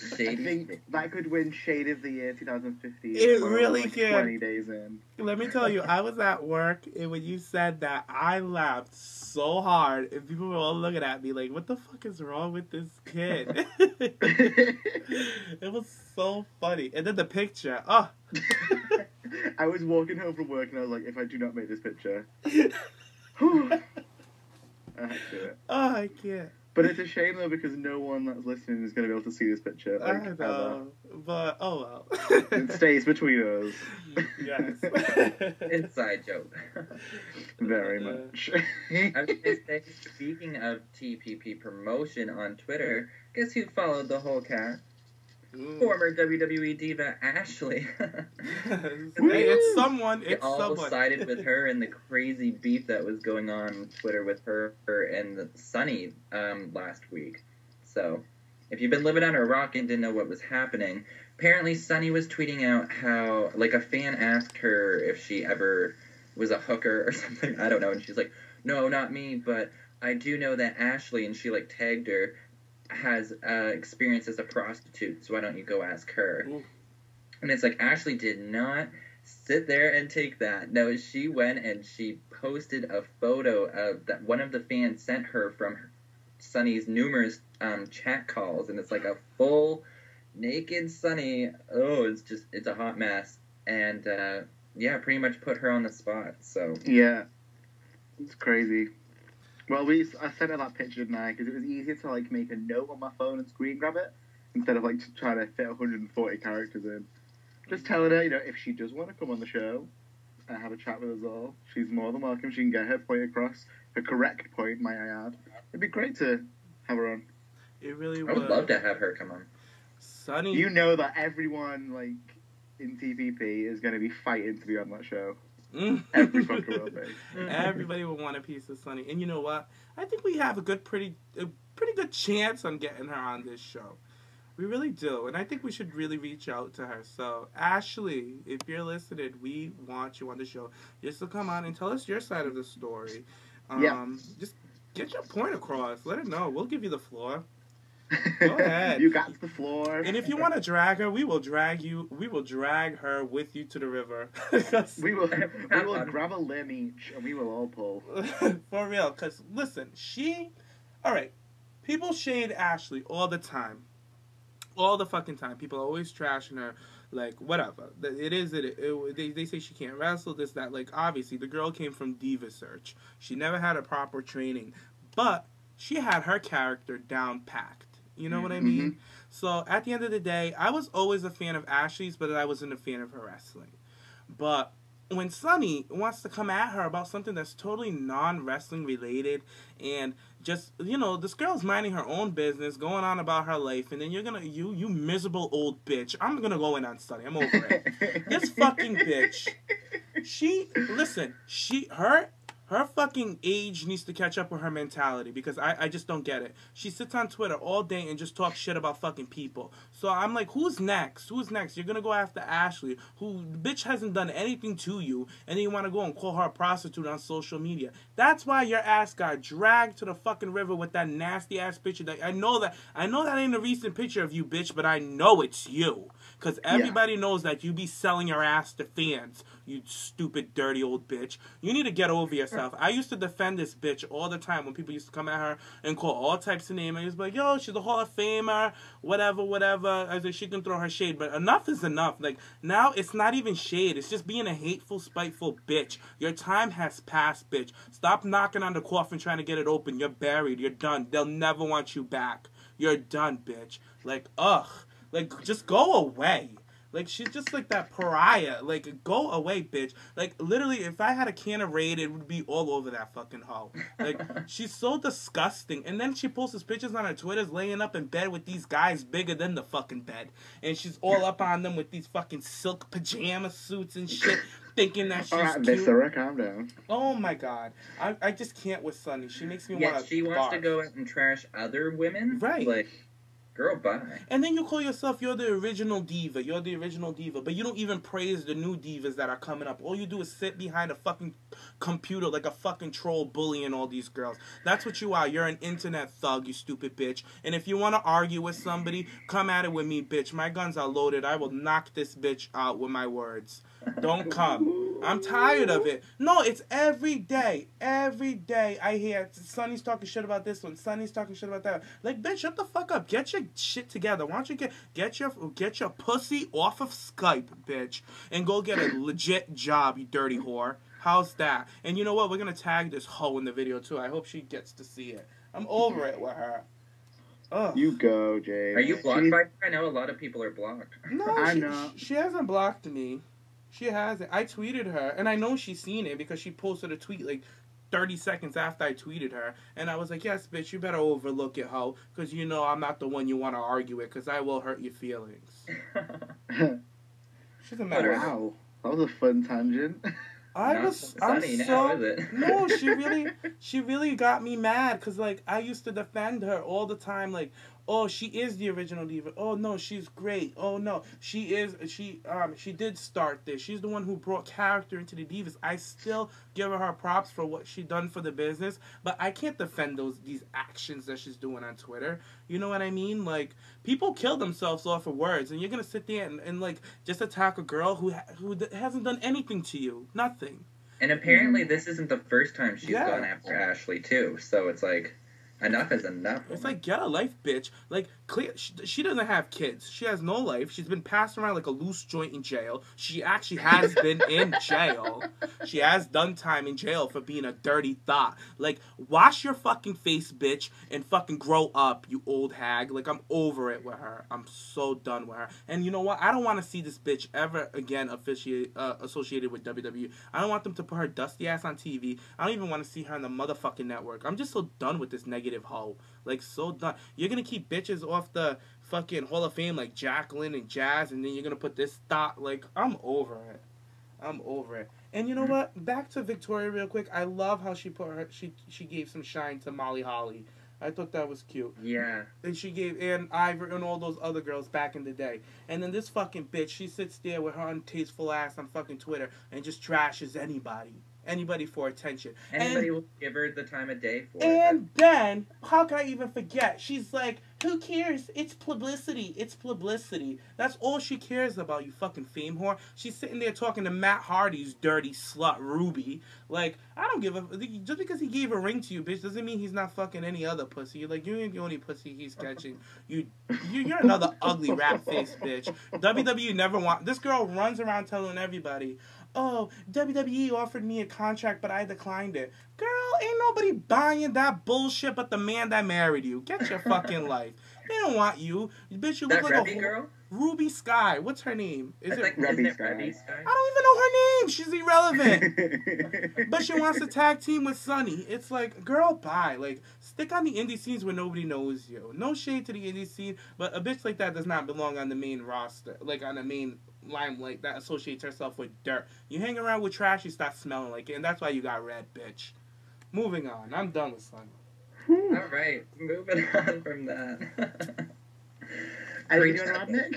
think that could win Shade of the Year 2015. It really can. 20 days in. Let me tell you, I was at work, and when you said that, I laughed so hard, and people were all looking at me like, what the fuck is wrong with this kid? It was so funny. And then the picture, oh. I was walking home from work, and I was like, if I do not make this picture... I have to do it. Oh, I can't. But it's a shame, though, because no one that's listening is going to be able to see this picture. I know. But, oh well. It stays between us. Yes. Inside joke. Very much. I was going to say, speaking of TPP promotion on Twitter, guess who followed the whole cast? Former WWE diva Ashley. Hey, it's someone. They all sided with her in the crazy beef that was going on Twitter with her and Sunny last week. So, if you've been living under a rock and didn't know what was happening, apparently Sunny was tweeting out how, like, a fan asked her if she ever was a hooker or something. I don't know. And she's like, no, not me, but I do know that Ashley, and she, like, tagged her, has experience as a prostitute, so why don't you go ask her? Ooh. And it's like, Ashley did not sit there and take that. No, she went and she posted a photo of that one of the fans sent her from Sunny's numerous chat calls, and it's like a full naked Sunny. Oh, it's a hot mess. And yeah, pretty much put her on the spot. So yeah, it's crazy. Well, I sent her that picture, didn't I? Because it was easier to, like, make a note on my phone and screen grab it instead of, like, trying to fit 140 characters in. Just telling her, you know, if she does want to come on the show and have a chat with us all, she's more than welcome. She can get her point across, her correct point, might I add. It'd be great to have her on. It really would. I would love to have her come on. Sunny. You know that everyone, like, in TPP is going to be fighting to be on that show. Every fucker will be. Everybody will want a piece of Sunny, and you know what? I think we have a pretty good chance on getting her on this show. We really do, and I think we should really reach out to her. So, Ashley, if you're listening, we want you on the show just to come on and tell us your side of the story. Just get your point across. Let her know. We'll give you the floor. Go ahead. You got the floor. And if you want to drag her, we will drag you. We will drag her with you to the river. we will grab a limb each, and we will all pull. For real, because listen, all right, people shade Ashley all the time. All the fucking time. People are always trashing her, like, whatever. They say she can't wrestle, this, that. Like, obviously, the girl came from Diva Search. She never had a proper training. But she had her character down packed. You know what I mean? Mm-hmm. So, at the end of the day, I was always a fan of Ashley's, but I wasn't a fan of her wrestling. But when Sunny wants to come at her about something that's totally non-wrestling related and just, you know, this girl's minding her own business, going on about her life, and then you're gonna, you miserable old bitch. I'm gonna go in on Sunny. I'm over it. This fucking bitch. Her fucking age needs to catch up with her mentality because I just don't get it. She sits on Twitter all day and just talks shit about fucking people. So I'm like, who's next? Who's next? You're going to go after Ashley, who the bitch hasn't done anything to you, and then you want to go and call her a prostitute on social media. That's why your ass got dragged to the fucking river with that nasty ass picture. I know that ain't a recent picture of you, bitch, but I know it's you. Because everybody knows that you be selling your ass to fans, you stupid, dirty old bitch. You need to get over yourself. I used to defend this bitch all the time when people used to come at her and call all types of names. I used to be like, yo, she's a Hall of Famer, whatever. I said, she can throw her shade. But enough is enough. Like, now it's not even shade. It's just being a hateful, spiteful bitch. Your time has passed, bitch. Stop knocking on the coffin trying to get it open. You're buried. You're done. They'll never want you back. You're done, bitch. Like, ugh. Like, just go away. Like, she's just like that pariah. Like, go away, bitch. Like, literally, if I had a can of Raid, it would be all over that fucking hoe. Like, she's so disgusting. And then she posts pictures on her Twitters laying up in bed with these guys bigger than the fucking bed. And she's all up on them with these fucking silk pajama suits and shit, thinking that she's Alright, cute. Viscera, calm down. Oh my god. I just can't with Sunny. She makes me want to she wants to go out and trash other women. Right. Like, girl, bye. And then you call yourself, you're the original diva. You're the original diva. But you don't even praise the new divas that are coming up. All you do is sit behind a fucking computer like a fucking troll bullying all these girls. That's what you are. You're an internet thug, you stupid bitch. And if you want to argue with somebody, come at it with me, bitch. My guns are loaded. I will knock this bitch out with my words. Don't come. I'm tired of it. No, it's every day. Every day I hear Sonny's talking shit about this one. Sonny's talking shit about that. Like, bitch, shut the fuck up. Get your shit together. Why don't you get your pussy off of Skype, bitch, and go get a legit job, you dirty whore. How's that? And you know what? We're gonna tag this hoe in the video too. I hope she gets to see it. I'm over it with her. Ugh. You go, Jay. Are you blocked by her? I know a lot of people are blocked. No, I'm not. She hasn't blocked me. She hasn't. I tweeted her, and I know she's seen it because she posted a tweet like 30 seconds after I tweeted her. And I was like, yes, bitch, you better overlook it, hoe, because you know I'm not the one you want to argue with, because I will hurt your feelings. She's a matter. Wow. That was a fun tangent. No, she really got me mad, because, like, I used to defend her all the time, like, oh, she is the original diva. Oh, no, she's great. Oh, no, she did start this. She's the one who brought character into the Divas. I still give her props for what she done for the business, but I can't defend these actions that she's doing on Twitter. You know what I mean? Like, people kill themselves off of words, and you're gonna sit there and like, just attack a girl who hasn't done anything to you. Nothing. And apparently this isn't the first time she's gone after Ashley, too. So it's like, enough is enough. It's like, get a life, bitch. Like, clear. She doesn't have kids. She has no life. She's been passed around like a loose joint in jail. She actually has been in jail. She has done time in jail for being a dirty thought. Like, wash your fucking face, bitch, and fucking grow up, you old hag. Like, I'm over it with her. I'm so done with her. And you know what? I don't want to see this bitch ever again associated with WWE. I don't want them to put her dusty ass on TV. I don't even want to see her on the motherfucking network. I'm just so done with this negative hoe. Like, so done. You're gonna keep bitches off the fucking Hall of Fame like Jacqueline and Jazz, and then you're gonna put this thought. Like, I'm over it. I'm over it. And you know what? Back to Victoria real quick. I love how she put her. She gave some shine to Molly Holly. I thought that was cute. Yeah. And she gave Ann Ivory and all those other girls back in the day. And then this fucking bitch, she sits there with her untasteful ass on fucking Twitter and just trashes anybody for attention. Anybody will give her the time of day for it. And then, how can I even forget? She's like, who cares? It's publicity. It's publicity. That's all she cares about, you fucking fame whore. She's sitting there talking to Matt Hardy's dirty slut, Ruby. Like, I don't give a... Just because he gave a ring to you, bitch, doesn't mean he's not fucking any other pussy. Like, you ain't the only pussy he's catching. You're another ugly rat-faced bitch. WWE never want... This girl runs around telling everybody, oh, WWE offered me a contract, but I declined it. Girl, ain't nobody buying that bullshit but the man that married you. Get your fucking life. They don't want you. Bitch, you look like Rebby girl? Ruby Sky. What's her name? Isn't it Rebby Rebby Sky? Sky? I don't even know her name. She's irrelevant. But she wants to tag team with Sunny. It's like, girl, bye. Like, stick on the indie scenes where nobody knows you. No shade to the indie scene, but a bitch like that does not belong on the main roster. Like, on the main limelight that associates herself with dirt. You hang around with trash, you start smelling like it, and that's why you got red, bitch. Moving on. I'm done with Sunny. All right, moving on from that. Are you doing Rob, Nick?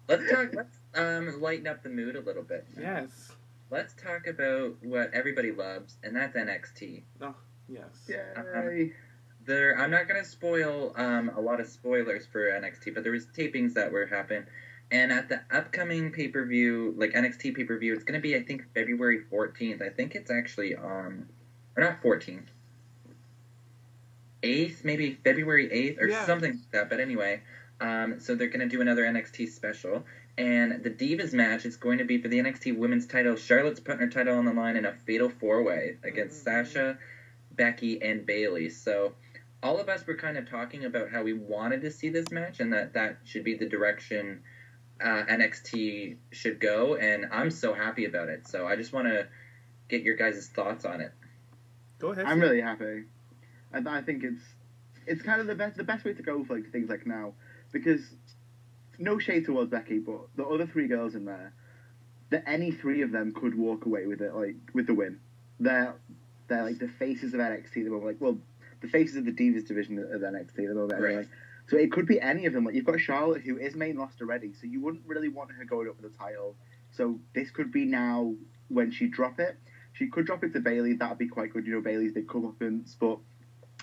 Let's lighten up the mood a little bit. Yes. Let's talk about what everybody loves, and that's NXT. Oh, yes. Yay. I'm not going to spoil a lot of spoilers for NXT, but there was tapings that were happening. And at the upcoming pay-per-view, like NXT pay-per-view, it's going to be, I think, February 14th. I think it's actually, or not 14th. 8th, maybe February 8th, or something like that. But anyway, so they're going to do another NXT special. And the Divas match is going to be for the NXT Women's title. Charlotte's putting her title on the line in a fatal four-way against Sasha, Becky, and Bayley. So all of us were kind of talking about how we wanted to see this match and that should be the direction NXT should go, and I'm so happy about it. So I just want to get your guys' thoughts on it. Go ahead. I'm really happy. I think it's kind of the best way to go for like things like now, because no shade towards Becky, but the other three girls in there, that any three of them could walk away with it, like with the win. They're like the faces of NXT. They're like, well, the faces of the Divas division of NXT. They're all anyway. Right. So it could be any of them. Like you've got Charlotte, who is main roster already, so you wouldn't really want her going up for the title. So this could be now when she drop it. She could drop it to Bayley. That'd be quite good. You know, Bayley's big comeuppance, but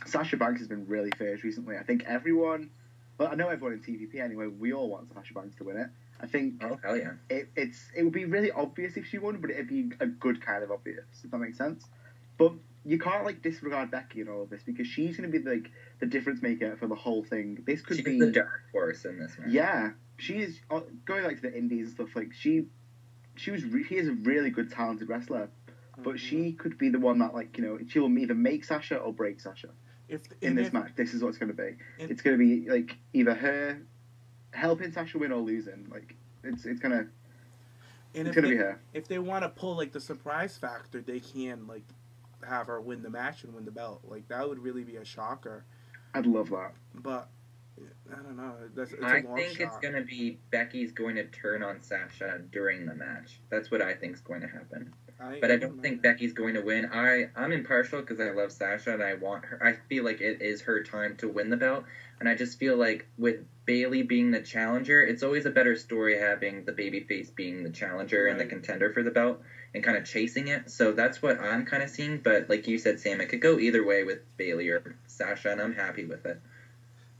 Sasha Banks has been really fierce recently. I think everyone, well, I know everyone in TVP anyway, we all want Sasha Banks to win it. I think oh, hell yeah. It would be really obvious if she won, but it'd be a good kind of obvious, if that makes sense. But you can't like disregard Becky in all of this, because she's going to be like the difference maker for the whole thing. This could be the dark horse in this match. Yeah, she is going like to the indies and stuff. Like she is a really good talented wrestler, but she could be the one that like she will either make Sasha or break Sasha. In this match, this is what it's going to be. It's going to be like either her helping Sasha win or losing. Like it's gonna be her. If they want to pull like the surprise factor, they can like have her win the match and win the belt. Like that would really be a shocker. I'd love that. But I don't know. I think it's going to be Becky's going to turn on Sasha during the match. That's what I think is going to happen. But I don't think Becky's going to win. I'm impartial because I love Sasha and I want her. I feel like it is her time to win the belt. And I just feel like with Bayley being the challenger, it's always a better story having the babyface being the challenger and the contender for the belt and kind of chasing it. So that's what I'm kind of seeing. But like you said, Sam, it could go either way with Bayley or Sasha, and I'm happy with it.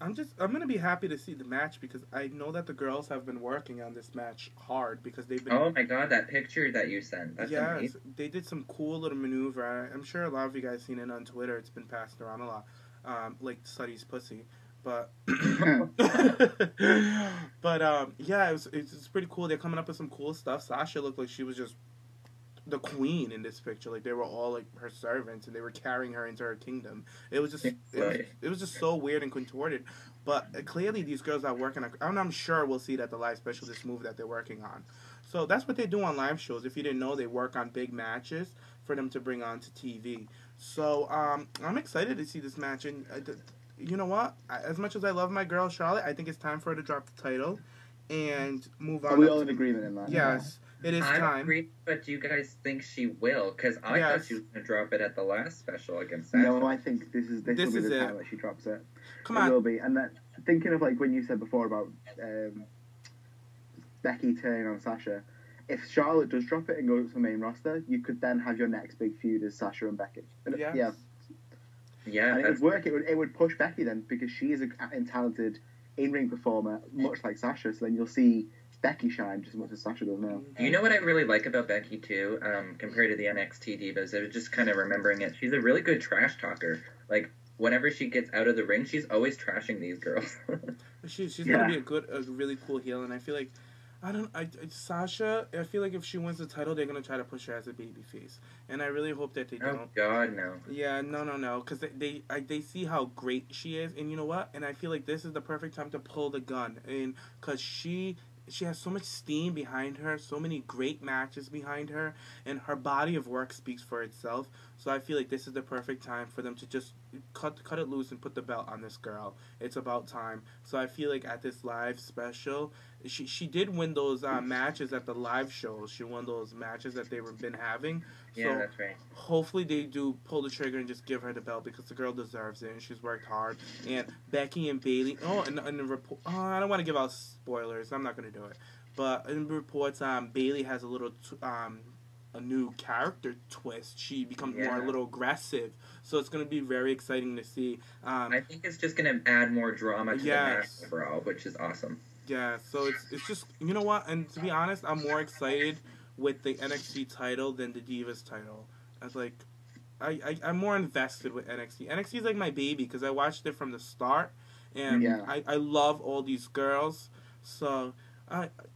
I'm gonna be happy to see the match because I know that the girls have been working on this match hard because they've been. Oh my god, that picture that you sent! That's amazing. They did some cool little maneuver. I'm sure a lot of you guys seen it on Twitter. It's been passed around a lot, like Suddy's pussy. But yeah, it's pretty cool. They're coming up with some cool stuff. Sasha looked like she was just the queen in this picture. Like they were all like her servants and they were carrying her into her kingdom. It was just it was just so weird and contorted. But clearly these girls are working on, I'm sure we'll see that the live special, this move that they're working on. So that's what they do on live shows. If you didn't know, they work on big matches for them to bring on to TV. So I'm excited to see this match. And you know what? As much as I love my girl Charlotte, I think it's time for her to drop the title and move on. Are we all in agreement in that? Yes. It is time. I agree, but do you guys think she will? Because I thought she was going to drop it at the last special against Sasha. No, I think this will be the time that she drops it. Come on. It will be. And that, thinking of like when you said before about Becky turning on Sasha, if Charlotte does drop it and goes to the main roster, you could then have your next big feud as Sasha and Becky. Yes. Yeah. And it would work. It would push Becky then because she is a talented in-ring performer, much like Sasha. So then you'll see Becky shine just as much as Sasha does now. You know what I really like about Becky too, compared to the NXT divas? I was just kind of remembering it. She's a really good trash talker. Like whenever she gets out of the ring, she's always trashing these girls. she's gonna be a really cool heel, and I feel like Sasha. I feel like if she wins the title, they're gonna try to push her as a babyface, and I really hope that they don't. Oh God, no. Yeah, no, because they see how great she is, and you know what? And I feel like this is the perfect time to pull the gun, and because she has so much steam behind her, so many great matches behind her, and her body of work speaks for itself. So I feel like this is the perfect time for them to just cut it loose and put the belt on this girl. It's about time. So I feel like at this live special, she did win those matches at the live shows. She won those matches that they've been having. Yeah, that's right. Hopefully they do pull the trigger and just give her the belt because the girl deserves it and she's worked hard. And Becky and Bayley. And the report. I don't want to give out spoilers. I'm not gonna do it. But in reports, Bayley has a little. A new character twist. She becomes more a little aggressive, so it's going to be very exciting to see. I think it's just going to add more drama to the match overall, which is awesome. Yeah, so it's just, you know what, and to be honest, I'm more excited with the NXT title than the Divas title. I'm more invested with NXT. NXT is like my baby because I watched it from the start, and I love all these girls, so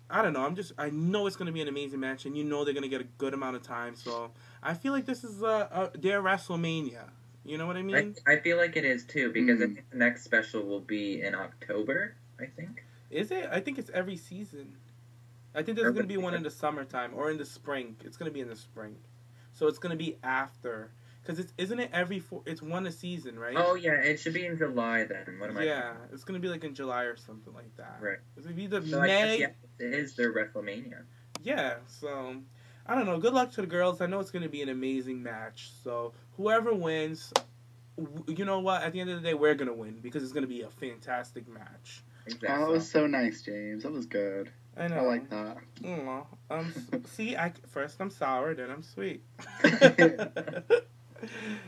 I don't know. I know it's going to be an amazing match, and you know they're going to get a good amount of time. So I feel like this is their WrestleMania. You know what I mean? I feel like it is too, because I think the next special will be in October, I think. Is it? I think it's every season. I think there's going to be one in the summertime or in the spring. It's going to be in the spring. So it's going to be after. Because isn't it it's one a season, right? Oh, yeah, it should be in July then. What am I Yeah, thinking? it's going to be like in July or something like that. Right. It's going to be the So May. I guess, yeah, it is their WrestleMania. Yeah, so I don't know. Good luck to the girls. I know it's going to be an amazing match. So whoever wins, you know what? At the end of the day, we're going to win because it's going to be a fantastic match. Exactly. Oh, that was so nice, James. That was good. I know. I like that. See, first I'm sour, then I'm sweet.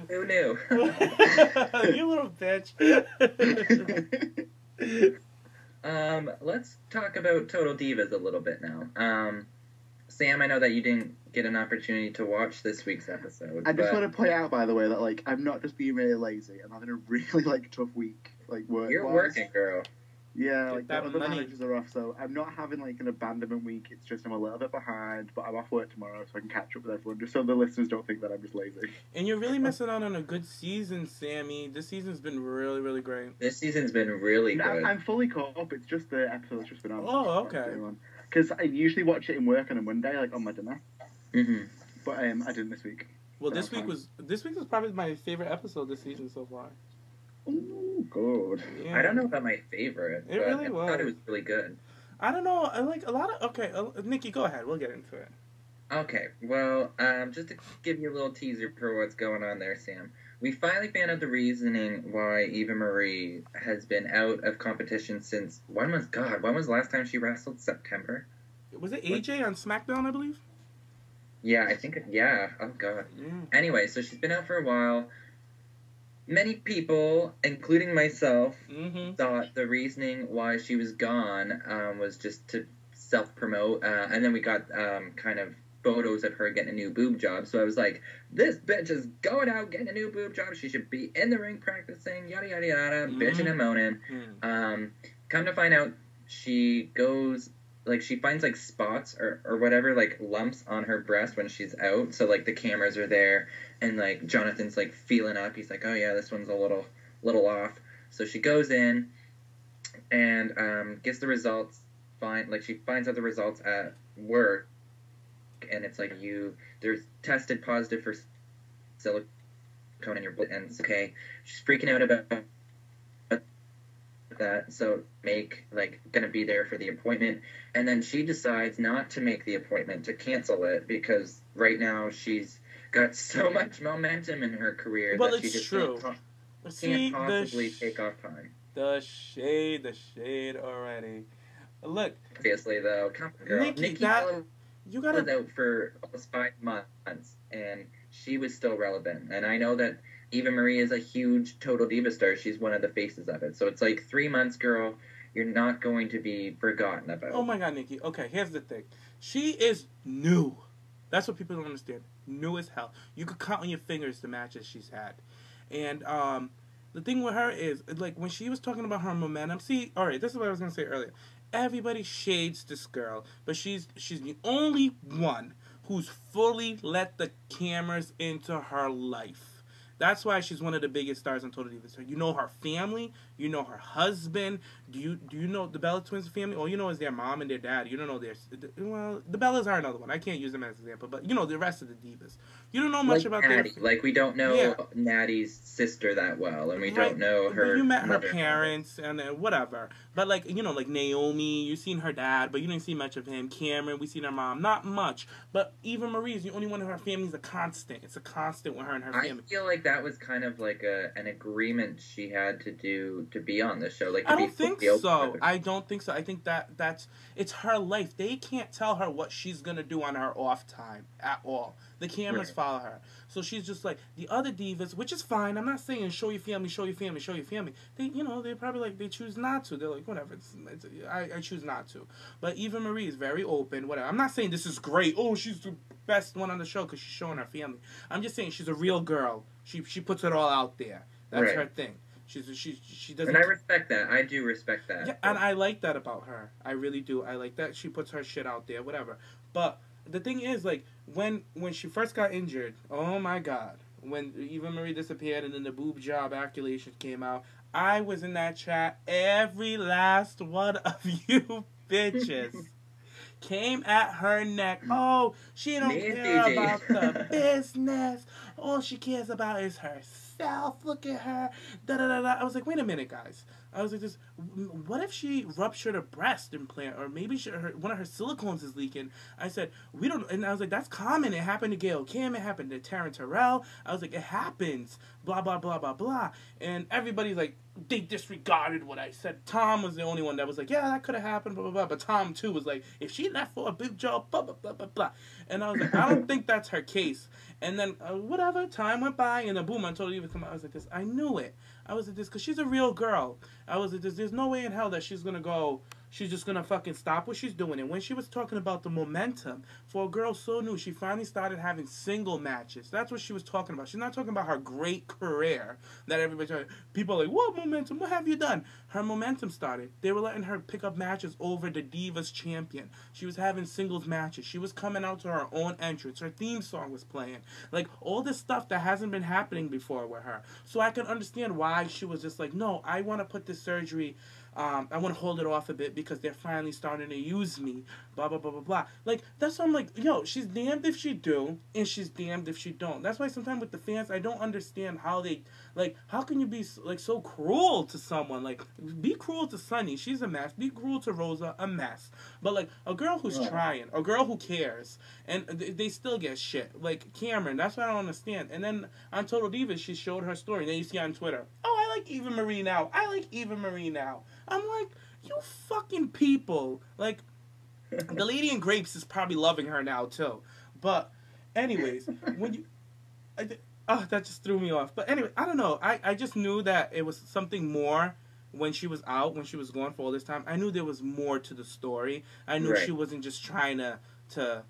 Who knew? You little bitch. Let's talk about Total Divas a little bit now. Sam, I know that you didn't get an opportunity to watch this week's episode. I just want to point out, by the way, that like I'm not just being really lazy. I'm having a really tough week, work. You're working, girl. Yeah, Get the that other money. managers are off, so I'm not having an abandonment week. It's just I'm a little bit behind, but I'm off work tomorrow, so I can catch up with everyone. Just so the listeners don't think that I'm just lazy. And you're really missing out on a good season, Sammy. This season's been really, really great. This season's been really good. I'm fully caught up. It's just the episode that's just been on. Oh, okay. Because I usually watch it in work on a Monday, on my dinner. Mm-hmm. But I didn't this week. Well, this week was probably my favorite episode this season so far. Oh, good. Yeah. I don't know about my favorite. It but really I was. thought it was really good. I don't know. I like a lot of. Okay, Nikki, go ahead. We'll get into it. Okay, well, just to give you a little teaser for what's going on there, Sam. We finally found out the reasoning why Eva Marie has been out of competition since, when was the last time she wrestled? September? Was it AJ on SmackDown, I believe? Yeah, I think, yeah. Oh, God. Yeah. Anyway, so she's been out for a while. Many people, including myself, thought the reasoning why she was gone was just to self-promote. And then we got kind of photos of her getting a new boob job. So I was like, this bitch is going out getting a new boob job. She should be in the ring practicing, yada, yada, yada, bitching and moaning. Come to find out, she goes... she finds, spots or whatever, lumps on her breast when she's out. So, the cameras are there. And, Jonathan's, feeling up. He's like, oh, yeah, this one's a little off. So she goes in and gets the results. She finds out the results at work. And it's there's tested positive for silicone in your blood. And it's okay. She's freaking out about that, so gonna be there for the appointment, and then she decides not to make the appointment, to cancel it, because right now she's got so much momentum in her career that she just can't possibly take off time. The shade already. Look, Obviously, though, come on, girl. Nikki, Nikki you was gotta. out for almost 5 months, and she was still relevant, and I know that Eva Marie is a huge Total Diva star. She's one of the faces of it. So it's 3 months, girl. You're not going to be forgotten about. Oh my God, Nikki. Okay, here's the thing. She is new. That's what people don't understand. New as hell. You could count on your fingers the matches she's had. And the thing with her is, when she was talking about her momentum. See, all right, this is what I was going to say earlier. Everybody shades this girl, but she's the only one who's fully let the cameras into her life. That's why she's one of the biggest stars on Total Divas. You know her family. You know her husband. Do you know the Bella Twins family? All you know is their mom and their dad. You don't know their... Well, the Bellas are another one. I can't use them as an example. But you know the rest of the Divas. You don't know much about Natty. their... We don't know Natty's sister that well. And we don't know her... You met her parents and whatever. But Naomi, you've seen her dad, but you didn't see much of him. Cameron, we've seen her mom. Not much. But Eva Marie is the only one in her family's a constant. It's a constant with her and her family. I feel like that was kind of an agreement she had to do to be on the show. I don't think so. I don't think so. I think it's her life. They can't tell her what she's gonna do on her off time at all. The cameras follow her, so she's just like the other divas, which is fine. I'm not saying show your family, show your family, show your family. They're probably they choose not to. They're like whatever. I choose not to. But Eva Marie is very open. Whatever. I'm not saying this is great. Oh, she's the best one on the show because she's showing her family. I'm just saying she's a real girl. She puts it all out there. That's her thing. She doesn't. And I respect that. I do respect that. Yeah, and I like that about her. I really do. I like that she puts her shit out there, whatever. But the thing is, when she first got injured, oh my God, when Eva Marie disappeared and then the boob job accusations came out, I was in that chat. Every last one of you bitches came at her neck. Oh, she don't care about the business. All she cares about is herself. Look at her. Da da da da. I was like, wait a minute, guys. I was like, what if she ruptured a breast implant, or maybe one of her silicones is leaking? I said, we don't, and I was like, that's common. It happened to Gail Kim. It happened to Taryn Terrell. I was like, it happens. Blah blah blah blah blah. And everybody's like, they disregarded what I said. Tom was the only one that was like, yeah, that could have happened, blah, blah, blah. But Tom, too, was like, if she left for a big job, blah, blah, blah, blah, blah. And I was like, I don't think that's her case. And then, whatever, time went by, and then boom, I told her to come out. I was like, I knew it. I was like, because she's a real girl. I was like, there's no way in hell that she's going to go, she's just going to fucking stop what she's doing. And when she was talking about the momentum, for a girl so new, she finally started having single matches. That's what she was talking about. She's not talking about her great career that everybody, people are like, what momentum? What have you done? Her momentum started. They were letting her pick up matches over the Divas champion. She was having singles matches. She was coming out to her own entrance. Her theme song was playing. Like, all this stuff that hasn't been happening before with her. So I can understand why she was just like, no, I want to put this surgery, I want to hold it off a bit because they're finally starting to use me, blah, blah, blah, blah, blah. Like, that's why I'm like, yo, she's damned if she do, and she's damned if she don't. That's why sometimes with the fans, I don't understand how they, like, how can you be, like, so cruel to someone? Like, be cruel to Sunny, she's a mess. Be cruel to Rosa, a mess. But, like, a girl who's trying, a girl who cares, and they still get shit. Like, Cameron, that's what I don't understand. And then on Total Divas, she showed her story. And then you see on Twitter, oh, I like Eva Marie now. I like Eva Marie now. I'm like, you fucking people. Like, the lady in Grapes is probably loving her now, too. But, anyways, when you... that just threw me off. But anyway, I don't know. I just knew that it was something more when she was out, when she was gone for all this time. I knew there was more to the story. I knew she wasn't just trying to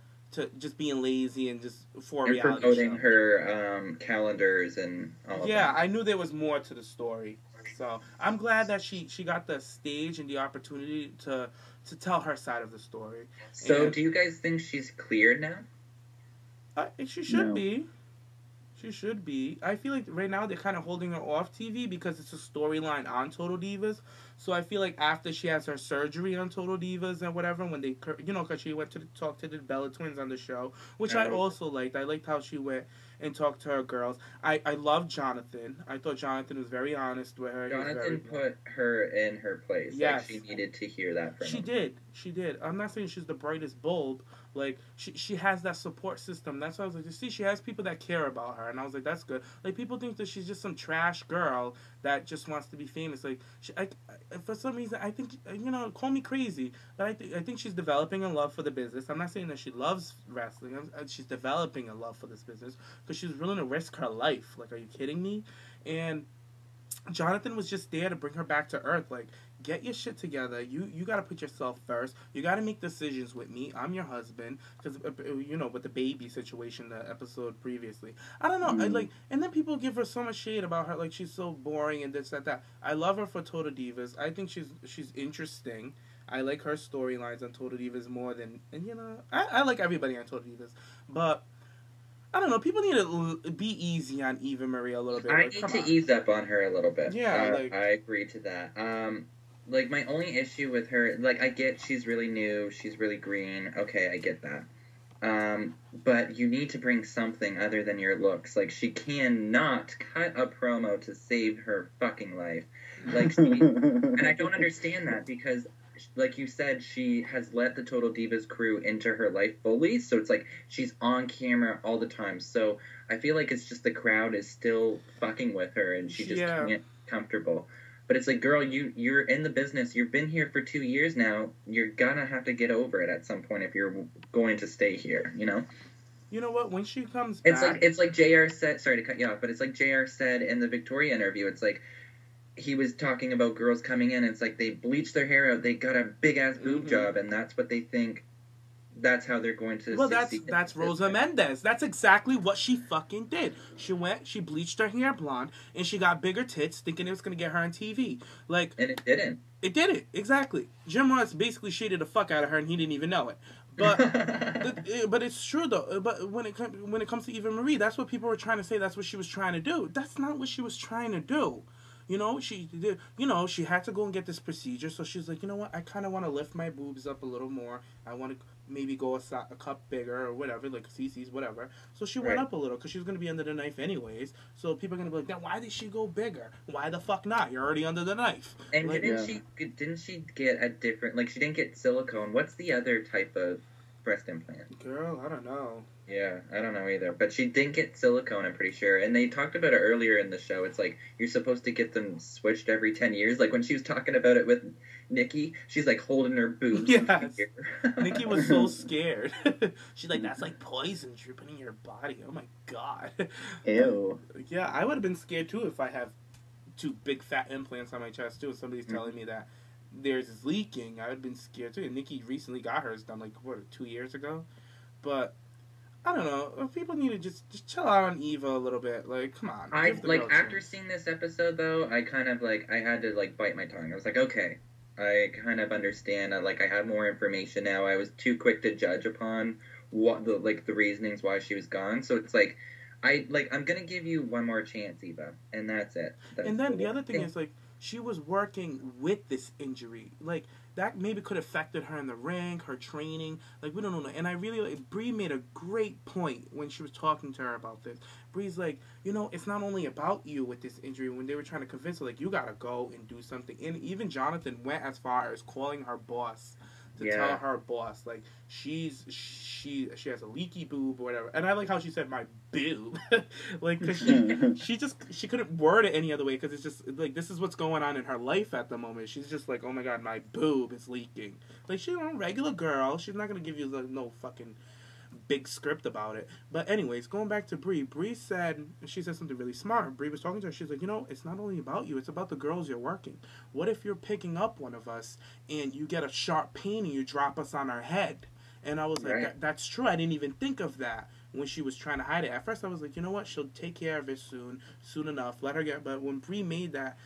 just being lazy and just for a reality show. Promoting her calendars and all of that. Yeah, I knew there was more to the story. So I'm glad that she got the stage and the opportunity to tell her side of the story. So do you guys think she's cleared now? She should be. She should be. I feel like right now they're kind of holding her off TV because it's a storyline on Total Divas. So I feel like after she has her surgery on Total Divas and whatever, when they, because she went to talk to the Bella Twins on the show, which I also liked. I liked how she went and talked to her girls. I loved Jonathan. I thought Jonathan was very honest with her. Jonathan put her in her place. Yes. Like, she needed to hear that from him. She did. I'm not saying she's the brightest bulb. Like, she has that support system. That's why I was like, you see, she has people that care about her. And I was like, that's good. Like, people think that she's just some trash girl that just wants to be famous. Like, for some reason, I think, call me crazy, but I think she's developing a love for the business. I'm not saying that she loves wrestling. She's developing a love for this business because she's willing to risk her life. Like, are you kidding me? And Jonathan was just there to bring her back to earth. Like, get your shit together. You got to put yourself first. You got to make decisions with me. I'm your husband. Because, with the baby situation, the episode previously. I don't know. And then people give her so much shade about her. Like, she's so boring and this, that. I love her for Total Divas. I think she's interesting. I like her storylines on Total Divas more than... And, I like everybody on Total Divas. But... I don't know. People need to be easy on Eva Marie a little bit. I need to ease up on her a little bit. Yeah, I agree to that. My only issue with her, I get she's really new, she's really green. Okay, I get that. But you need to bring something other than your looks. Like, she cannot cut a promo to save her fucking life. And I don't understand that because, like you said, she has let the Total Divas crew into her life fully, so it's like she's on camera all the time. So I feel like it's just the crowd is still fucking with her, and she just can't be comfortable. But it's like, girl, you're in the business. You've been here for 2 years now. You're gonna have to get over it at some point if you're going to stay here, You know what? When she comes back... It's like JR said... Sorry to cut you off, but it's like JR said in the Victoria interview. It's like... He was talking about girls coming in, and it's like they bleach their hair out, they got a big-ass boob job, and that's what they think, that's how they're going to succeed. That's Rosa Mendez. That's exactly what she fucking did. She bleached her hair blonde, and she got bigger tits, thinking it was going to get her on TV. And it didn't. It didn't, exactly. Jim Ross basically shaded the fuck out of her, and he didn't even know it. But it's true though. But when it comes to Eva Marie, that's what people were trying to say. That's what she was trying to do. That's not what she was trying to do. You know, she did. You know, she had to go and get this procedure. So she's like, you know what? I kind of want to lift my boobs up a little more. I want to maybe go a cup bigger or whatever, like CC's, whatever. So she went up a little because she was gonna be under the knife anyways. So people are gonna be like, now why did she go bigger? Why the fuck not? You're already under the knife. And like, didn't she get a different, like, she didn't get silicone? What's the other type of breast implant? Girl, I don't know. Yeah, I don't know either. But she didn't get silicone, I'm pretty sure. And they talked about it earlier in the show. It's like, you're supposed to get them switched every 10 years. Like, when she was talking about it with Nikki, she's, like, holding her boobs. Yes. Nikki was so scared. She's like, that's like poison dripping in your body. Oh, my God. Ew. Yeah, I would have been scared, too, if I have 2 big fat implants on my chest, too, and somebody's telling me that theirs is leaking. I would have been scared, too. And Nikki recently got hers done, like, 2 years ago? But I don't know. People need to just chill out on Eva a little bit. Like, come on. After seeing this episode, though, I kind of, like, I had to, like, bite my tongue. I was like, okay, I kind of understand. I have more information now. I was too quick to judge upon what the reasonings why she was gone. So it's like, I'm gonna give you one more chance, Eva, and that's it. And then the other thing is, like, she was working with this injury. Like, that maybe could have affected her in the ring, her training. Like, we don't know. And I really, like, Brie made a great point when she was talking to her about this. Brie's like, you know, it's not only about you with this injury. When they were trying to convince her, like, you gotta go and do something. And even Jonathan went as far as calling her boss to tell her boss, like, she has a leaky boob or whatever. And I like how she said my boob. Like, because she couldn't word it any other way, because it's just, like, this is what's going on in her life at the moment. She's just like, oh my God, my boob is leaking. Like, she's a regular girl. She's not going to give you, like, no fucking big script about it. But anyways, going back to Brie said, she said something really smart. Brie was talking to her. She's like, you know, it's not only about you, it's about the girls you're working. What if you're picking up one of us and you get a sharp pain and you drop us on our head? And I was like, that's true. I didn't even think of that when she was trying to hide it. At first I was like, you know what, she'll take care of it soon enough. Let her get. But when Brie made that,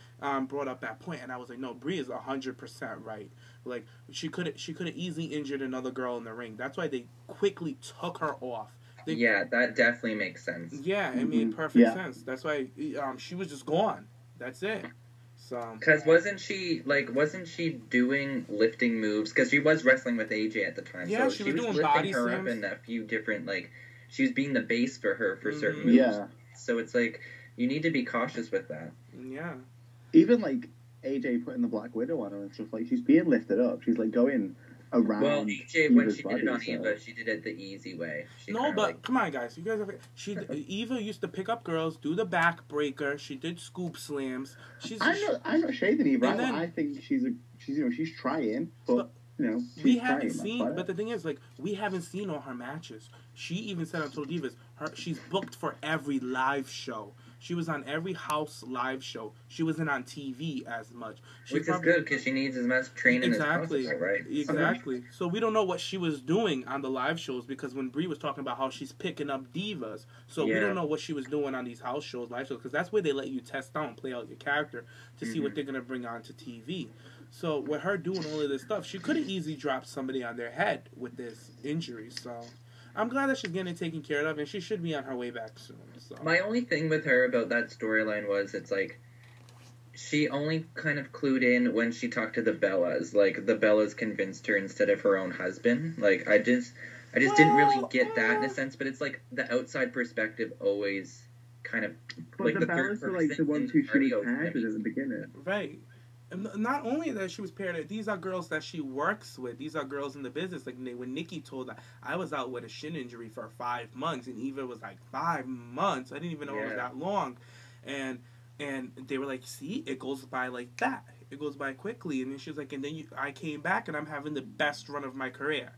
brought up that point, and I was like, no, Brie is 100% right. Like, she could have easily injured another girl in the ring. That's why they quickly took her off. That definitely makes sense. Yeah, it made perfect sense. That's why she was just gone. That's it. So, because wasn't she doing lifting moves? Because she was wrestling with AJ at the time. Yeah, so she was doing lifting body her slams. up in a few different, like, she was being the base for her for certain moves. Yeah. So it's like, you need to be cautious with that. Yeah. Even, like, AJ putting the Black Widow on her and stuff, like, she's being lifted up. She's, like, going around. Well, AJ, when she did it on Eva, she did it the easy way. Come on, guys. You guys Eva used to pick up girls, do the backbreaker. She did scoop slams. I'm not shading Eva. I think she's trying, but you know, we haven't seen. But the thing is, like, we haven't seen all her matches. She even said on Total Divas, she's booked for every live show. She was on every house live show. She wasn't on TV as much. Which is good, because she needs as much training as possible, right? Exactly. So we don't know what she was doing on the live shows, because when Brie was talking about how she's picking up divas, so we don't know what she was doing on these house shows, live shows, because that's where they let you test out and play out your character to see what they're going to bring onto TV. So with her doing all of this stuff, she could have easily dropped somebody on their head with this injury, so I'm glad that she's getting it taken care of, and she should be on her way back soon. So. My only thing with her about that storyline was, it's like, she only kind of clued in when she talked to the Bellas. Like, the Bellas convinced her instead of her own husband. Like, I just didn't really get that in a sense, but it's like the outside perspective always kind of, but like, the Bellas were like the ones who she was paired with at the beginning. Right. Not only that she was paired, these are girls that she works with. These are girls in the business. Like, when Nikki told her, I was out with a shin injury for 5 months, and Eva was like, 5 months? I didn't even know it was that long. And they were like, see, it goes by like that. It goes by quickly. And then she was like, and then I came back, and I'm having the best run of my career.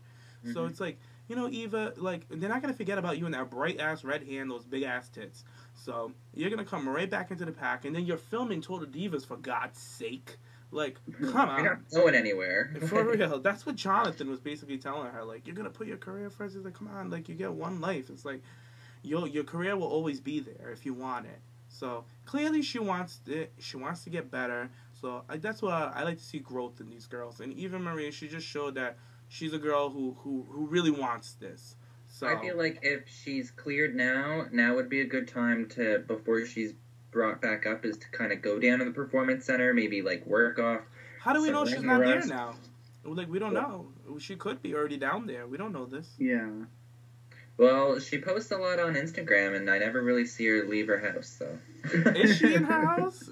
Mm-hmm. So it's like, you know, Eva, like, they're not going to forget about you and that bright-ass red hair and those big-ass tits. So you're going to come right back into the pack, and then you're filming Total Divas, for God's sake. Like, come on. You're not going anywhere. For real. That's what Jonathan was basically telling her. Like, you're going to put your career first. He's like, come on. Like, you get one life. It's like, your career will always be there if you want it. So, clearly she wants it. She wants to get better. So, that's what I like to see, growth in these girls. And Eva Marie, she just showed that she's a girl who really wants this. So I feel like if she's cleared now would be a good time to, before she's brought back up, is to kind of go down to the Performance Center, maybe like work off. How do we know she's not there now? Like, we don't Well, know. She could be already down there. We don't know this. Yeah. Well, she posts a lot on Instagram, and I never really see her leave her house, so. Is she in her house?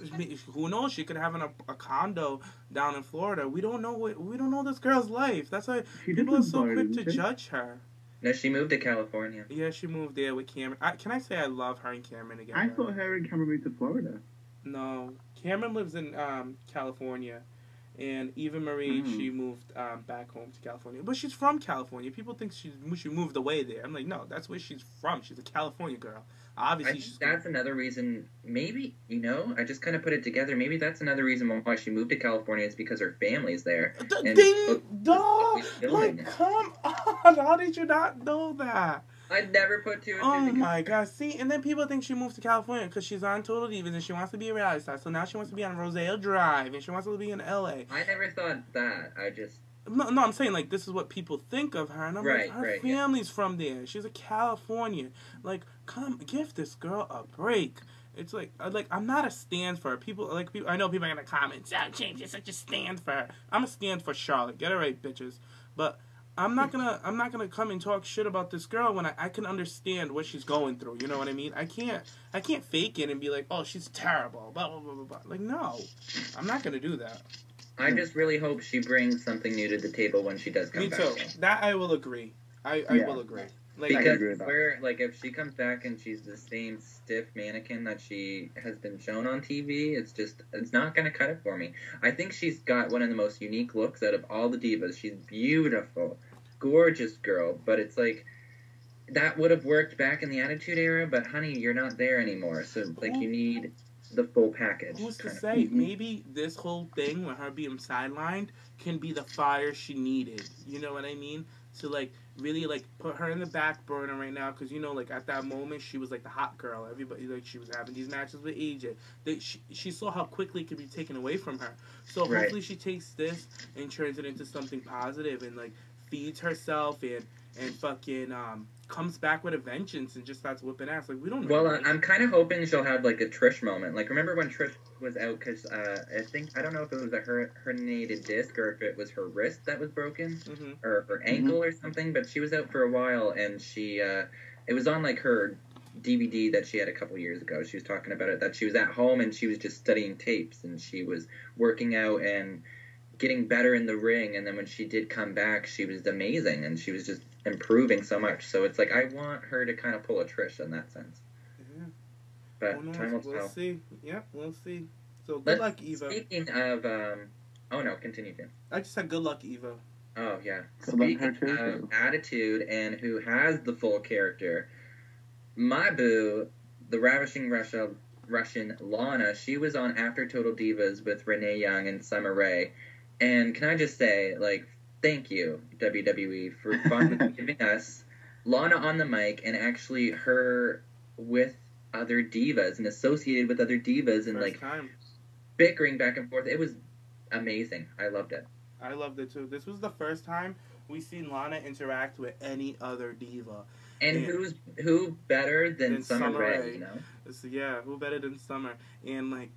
Who knows? She could have a condo down in Florida. We don't know. We don't know this girl's life. That's why people are so quick to judge her. No, she moved to California. Yeah, she moved there with Cameron. Can I say I love her and Cameron again? I thought her and Cameron moved to Florida. No, Cameron lives in California, and Eva Marie, she moved back home to California. But she's from California. People think she moved away there. I'm like, no, that's where she's from. She's a California girl. Obviously, that's another reason. Maybe, I just kind of put it together. Maybe that's another reason why she moved to California, is because her family's there. Ding dong! Like, come on! How did you not know that? I never put two and two Oh together. my god! See, and then people think she moved to California because she's on Total Divas and she wants to be a reality star. So now she wants to be on Roselle Drive and she wants to be in LA. I never thought that. I just. No, I'm saying, like, this is what people think of her, and I'm like, her family's from there. She's a Californian. Like, give this girl a break. It's like I'm not a stand for her. I know people are gonna comment, Sam Jaymes, you're such a stand for her. I'm a stand for Charlotte. Get it right, bitches. But I'm not gonna come and talk shit about this girl when I can understand what she's going through. You know what I mean? I can't fake it and be like, oh, she's terrible. Blah blah blah blah blah. Like, no, I'm not gonna do that. I just really hope she brings something new to the table when she does come back. Me too. That I will agree. I will agree. Like, because if she comes back and she's the same stiff mannequin that she has been shown on TV, it's not gonna cut it for me. I think she's got one of the most unique looks out of all the divas. She's beautiful, gorgeous girl, but it's like, that would have worked back in the Attitude Era, but honey, you're not there anymore, so like, you need the full package. Who's to say? Maybe this whole thing with her being sidelined can be the fire she needed. You know what I mean? To, like, really, like, put her in the back burner right now, because, like, at that moment, she was, like, the hot girl. Everybody, like, she was having these matches with AJ. She saw how quickly it could be taken away from her. So hopefully she takes this and turns it into something positive and, like, feeds herself and fucking comes back with a vengeance and just starts whipping ass. Like, we don't know. Well, I'm kind of hoping she'll have, like, a Trish moment. Like, remember when Trish was out, because I don't know if it was a herniated disc or if it was her wrist that was broken, or her ankle or something, but she was out for a while, and she, it was on, like, her DVD that she had a couple years ago. She was talking about it, that she was at home and she was just studying tapes, and she was working out and getting better in the ring, and then when she did come back, she was amazing, and she was just improving so much. So it's like, I want her to kind of pull a Trish in that sense. Yeah. But time will tell. We'll see. Yep, we'll see. So good luck, Eva. Speaking of, oh no, continue, Jim. I just said good luck, Eva. Oh yeah. Speaking of attitude and who has the full character, my boo, the ravishing Russian Lana, she was on After Total Divas with Renee Young and Summer Rae. And can I just say, like, thank you, WWE, for finally giving us Lana on the mic and actually her with other divas and associated with other divas and, like, bickering back and forth. It was amazing. I loved it. I loved it, too. This was the first time we've seen Lana interact with any other diva. And who better than Summer Rae, you know? So, yeah, who better than Summer? And, like,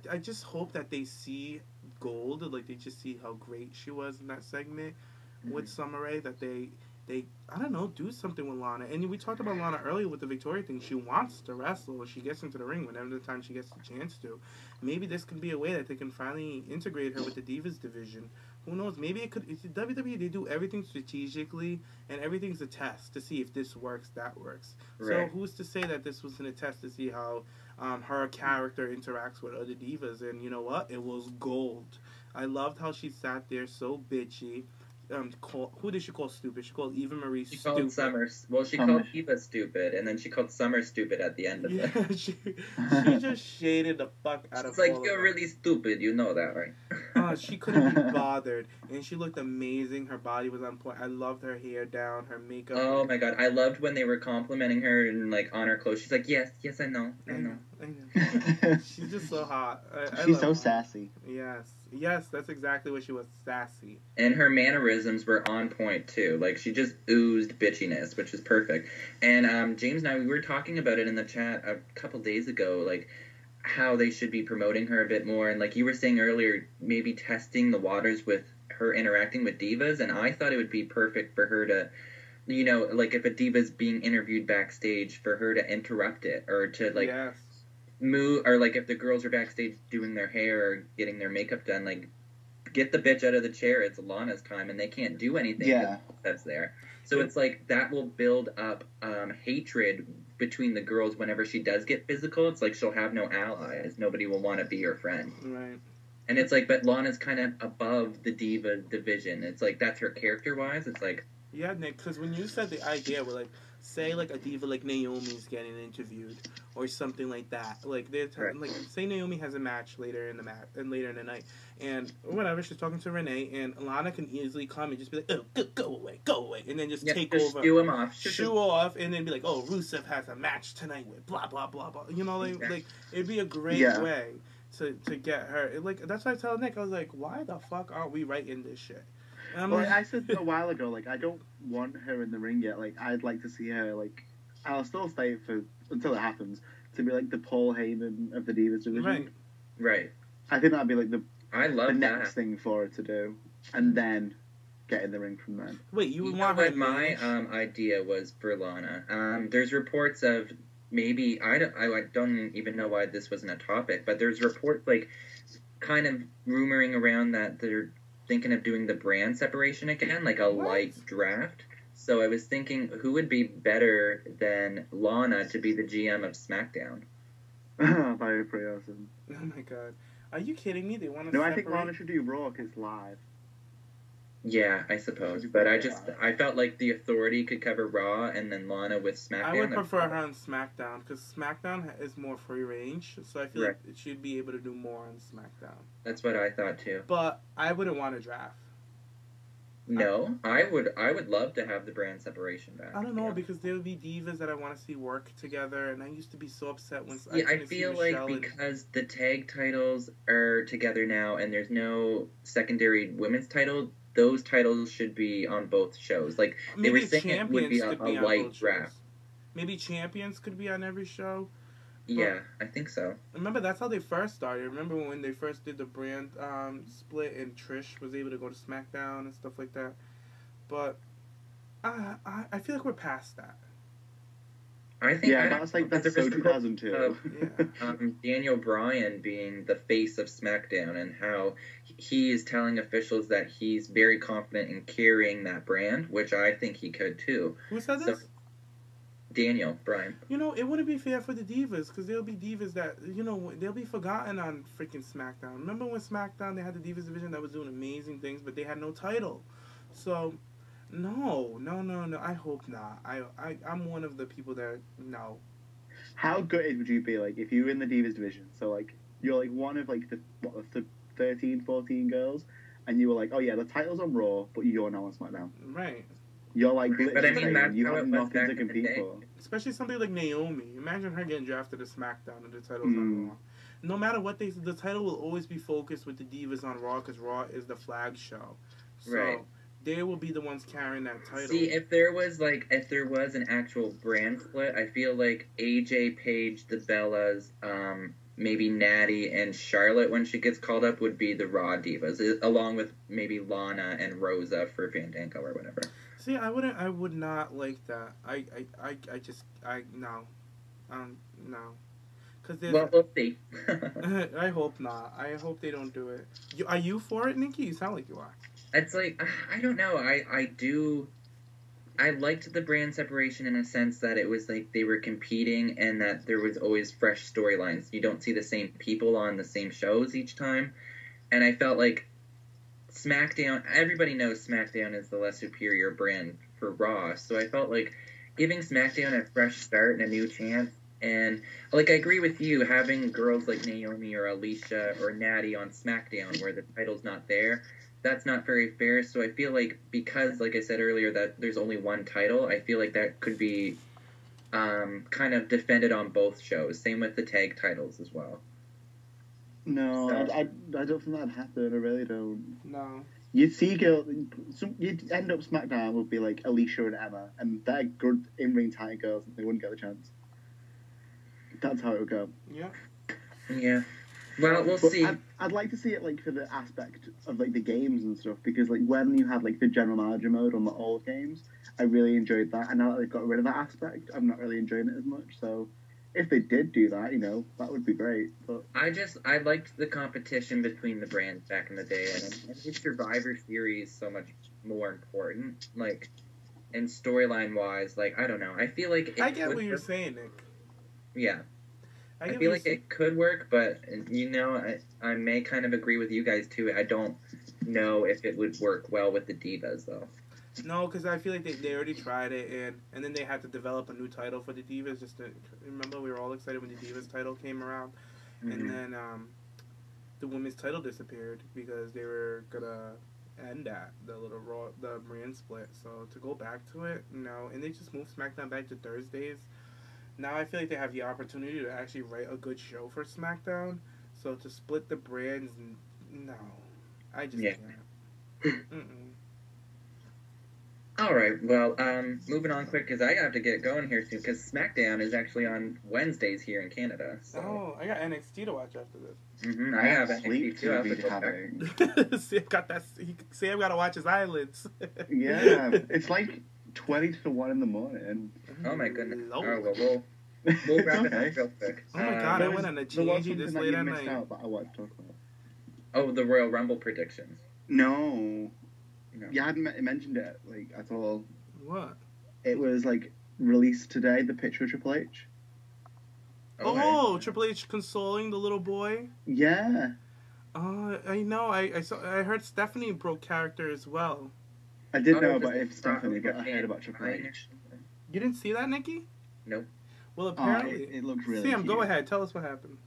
I just hope that they see gold, like, they just see how great she was in that segment with Summer Rae, that they I don't know, do something with Lana. And we talked about Lana earlier with the Victoria thing. She wants to wrestle. She gets into the ring whenever the time she gets the chance to. Maybe this can be a way that they can finally integrate her with the Divas division. Who knows? Maybe it could. It's WWE, they do everything strategically, and everything's a test to see if this works, that works. Right. So who's to say that this wasn't a test to see how her character interacts with other divas? And you know what? It was gold. I loved how she sat there so bitchy. Who did she call stupid? She called Eva Marie stupid. She called Summer. Well, she called Eva stupid, and then she called Summer stupid at the end of it. she just shaded the fuck out of. It's like, you're really stupid. You know that, right? She couldn't be bothered, and she looked amazing. Her body was on point. I loved her hair down, her makeup. Oh my god, I loved when they were complimenting her and like on her clothes. She's like, yes, I know. She's just so hot. She's so sassy. Yes, that's exactly what she was, sassy. And her mannerisms were on point too. Like she just oozed bitchiness, which is perfect. And James and I, we were talking about it in the chat a couple days ago, like how they should be promoting her a bit more. And like you were saying earlier, maybe testing the waters with her interacting with divas. And I thought it would be perfect for her to, you know, like if a diva's being interviewed backstage, for her to interrupt it or to like move, or like if the girls are backstage doing their hair or getting their makeup done, like get the bitch out of the chair. It's Lana's time, and they can't do anything that's there. So it's like that will build up hatred between the girls whenever she does get physical. It's like she'll have no allies. Nobody will want to be her friend. Right. And it's like, but Lana's kind of above the diva division. It's like that's her character-wise. It's like... Yeah, Nick, because when you said the idea where, like, say, like, a diva like Naomi's getting interviewed or something like that. Like, like say Naomi has a match later in the night, and whatever, she's talking to Renee, and Lana can easily come and just be like, oh, go away, and then just take over. Shoo him off. Shoo off, and then be like, oh, Rusev has a match tonight with blah, blah, blah, blah. You know, like it'd be a great way to get her. Like, that's why I tell Nick, I was like, why the fuck aren't we writing this shit? I said a while ago, like, I don't want her in the ring yet. Like, I'd like to see her, like, I'll still stay until it happens, to be like the Paul Heyman of the Divas division. Right. I think that'd be like the that. next thing for her to do, and then get in the ring from then. Wait, you want what my idea was for Lana? There's reports of maybe I don't even know why this wasn't a topic, but there's reports like kind of rumoring around that they're thinking of doing the brand separation again, like a light draft. So I was thinking, who would be better than Lana to be the GM of SmackDown? That would be pretty awesome. Oh my god. Are you kidding me? They want to No, separate? I think Lana should do Raw because it's live. Yeah, I suppose. But I felt like the Authority could cover Raw and then Lana with SmackDown. I would prefer her on SmackDown because SmackDown is more free range, so I feel like it should be able to do more on SmackDown. That's what I thought too. But I wouldn't want to draft. No, I would love to have the brand separation back. I don't know, because there would be divas that I want to see work together, and I used to be so upset when I feel like because the tag titles are together now and there's no secondary women's title, those titles should be on both shows. Like, they were saying it would be a light draft. Maybe champions could be on every show. Yeah, I think so. Remember, that's how they first started. Remember when they first did the brand split and Trish was able to go to SmackDown and stuff like that. But I feel like we're past that. I think that's so 2002. Daniel Bryan being the face of SmackDown and how he is telling officials that he's very confident in carrying that brand, which I think he could too. Who said this? Daniel Bryan. You know, it wouldn't be fair for the divas, because there'll be divas that, you know, they'll be forgotten on freaking SmackDown. Remember when SmackDown, they had the divas division that was doing amazing things, but they had no title. So, no, I hope not. I'm one of the people that, no. How good would you be, like, if you were in the divas division? So, like, you're, like, one of, like, the 13, 14 girls, and you were like, oh, yeah, the title's on Raw, but you're now on SmackDown. Right. You're like, but I mean, that's you how have it was nothing back to compete for. Especially somebody like Naomi. Imagine her getting drafted to SmackDown and the title's on Raw. No matter what the title will always be focused with the divas on Raw, because Raw is the flag show. So they will be the ones carrying that title. See, if there was an actual brand split, I feel like AJ, Paige, the Bellas, maybe Natty and Charlotte when she gets called up would be the Raw divas, along with maybe Lana and Rosa for Fandango or whatever. See, I would not like that. No. Well, we'll see. I hope not. I hope they don't do it. Are you for it, Nikki? You sound like you are. It's like, I don't know. I liked the brand separation in a sense that it was like they were competing and that there was always fresh storylines. You don't see the same people on the same shows each time. And I felt like SmackDown, everybody knows SmackDown is the less superior brand for Raw, so I felt like giving SmackDown a fresh start and a new chance And, like, I agree with you, having girls like Naomi or Alicia or Natty on SmackDown where the title's not there, that's not very fair. So I feel like because, like I said earlier, that there's only one title, I feel like that could be kind of defended on both shows. Same with the tag titles as well. No, So- I don't think that'd happen. I really don't. No. You'd see you'd end up SmackDown would be like Alicia and Emma, and they're good in-ring tight girls, and they wouldn't get the chance. That's how it would go. Yeah. Yeah. Well, we'll But see. I'd like to see it like for the aspect of like the games and stuff, because like when you had like the general manager mode on the old games, I really enjoyed that, and now that they've got rid of that aspect, I'm not really enjoying it as much. So if they did do that, that would be great. But I liked the competition between the brands back in the day, and I think Survivor Series so much more important. Like, and storyline wise, like, I don't know. I feel like it I get could what you're work. saying, Nick. Yeah. I get feel what like you're it could work, but I may kind of agree with you guys too. I don't know if it would work well with the Divas though. No, because I feel like they already tried it, and then they had to develop a new title for the Divas. Remember, we were all excited when the Divas title came around, and then the women's title disappeared because they were gonna end the brand split. So to go back to it, no, and they just moved SmackDown back to Thursdays. Now I feel like they have the opportunity to actually write a good show for SmackDown. So to split the brands, no, I just can't. All right, well, moving on quick because I have to get going here soon because SmackDown is actually on Wednesdays here in Canada. So. Oh, I got NXT to watch after this. I have sleep NXT too. I have to to be go back. having. Sam got that. Sam got to watch his eyelids. Yeah, it's like 20 to 1 in the morning. Oh my goodness! Lord. Oh well, we'll wrap it Okay. up real quick. Oh my God, I There went was- on a there was changey this something that late you at missed night. out that I want to talk about. Oh, the Royal Rumble predictions. No, No. you hadn't mentioned it like at all. What? It was like released today. The picture of Triple H. Oh, Triple H consoling the little boy. Yeah, I know. I saw. I heard Stephanie broke character as well. I didn't Oh, know this about is if Stephanie, but I probably heard about Triple fine. H. You didn't see that, Nikki? Nope. Well, Oh, apparently. it looked really Sam, cute. go ahead. Tell us what happened.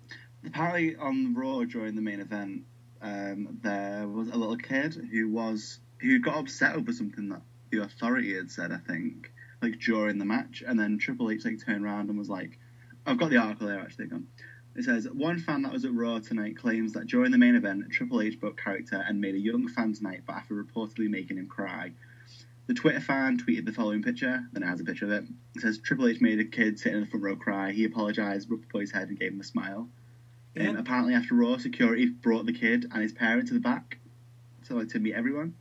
Apparently, on Raw during the main event, there was a little kid who got upset over something that the Authority had said. I think, like during the match, and then Triple H turned around and was like, "I've got the article there actually." Gone. It says one fan that was at Raw tonight claims that during the main event, Triple H broke character and made a young fan's night, but after reportedly making him cry. The Twitter fan tweeted the following picture, then it has a picture of it. It says, Triple H made a kid sitting in the front row cry. He apologised, rubbed the boy's head and gave him a smile. And Apparently after Raw, security brought the kid and his parent to the back to meet everyone.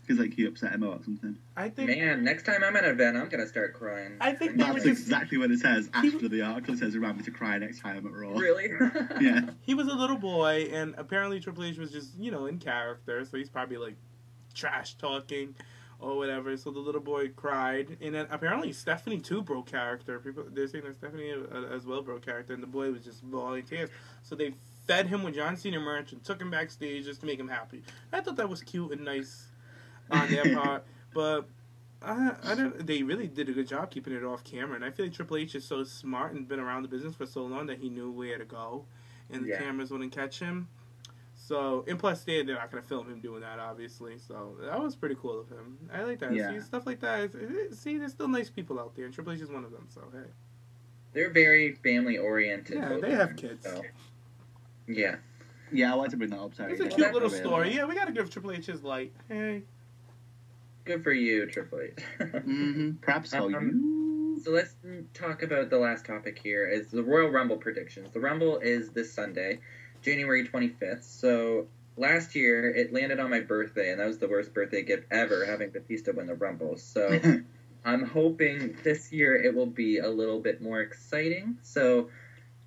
Because he upset him about something. I think. Man, next time I'm at an event, I'm gonna start crying. I think they were That's just. exactly what it says after the article. It says, remind me to cry next time I'm at Raw. Really? Yeah. He was a little boy, and apparently Triple H was just, in character, so he's probably, trash talking or whatever, so the little boy cried, and then apparently Stephanie, too, broke character. They're saying that Stephanie as well broke character, and the boy was just bawling tears, so they fed him with John Cena merch and took him backstage just to make him happy. I thought that was cute and nice on their part, but they really did a good job keeping it off camera, and I feel like Triple H is so smart and been around the business for so long that he knew where to go, and the cameras wouldn't catch him. So, and plus they're not going to film him doing that, obviously. So that was pretty cool of him. I like that. Yeah. See, stuff like that. See, there's still nice people out there, and Triple H is one of them. So hey, They're very family oriented. yeah, they have kids. So. Yeah. Yeah, I wanted to bring that up. Sorry. It's a Well, cute that- little story. Yeah, we got to give Triple H his light. Hey. Good for you, Triple H. Mm-hmm. Perhaps so you. So let's talk about the last topic here. Is the Royal Rumble predictions. The Rumble is this Sunday, January 25th. So last year it landed on my birthday, and that was the worst birthday gift ever, having Batista win the Rumble. So I'm hoping this year it will be a little bit more exciting. So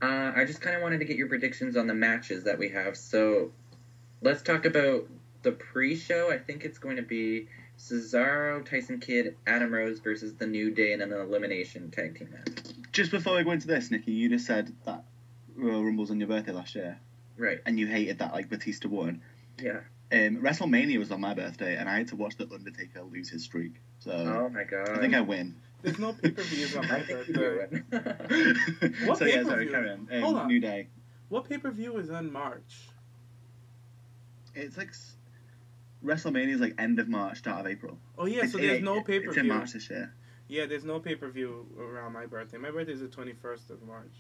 I just kind of wanted to get your predictions on the matches that we have. So let's talk about the pre-show. I think it's going to be Cesaro, Tyson Kidd, Adam Rose versus The New Day in an elimination tag team match. Just before we go into this, Nikki, you just said that Royal Rumble's on your birthday last year. Right. And you hated that, Batista won. Yeah. WrestleMania was on my birthday, and I had to watch The Undertaker lose his streak. So Oh my god. I think I win. There's no pay-per-views on my I think birthday. you What So yeah, sorry, pay-per-view? carry on. Hold on. New Day. What pay-per-view is in March? It's like WrestleMania is like end of March, start of April. Oh yeah, so there's no pay-per-view. It's in March this year. Yeah, there's no pay-per-view around my birthday. My birthday is the 21st of March.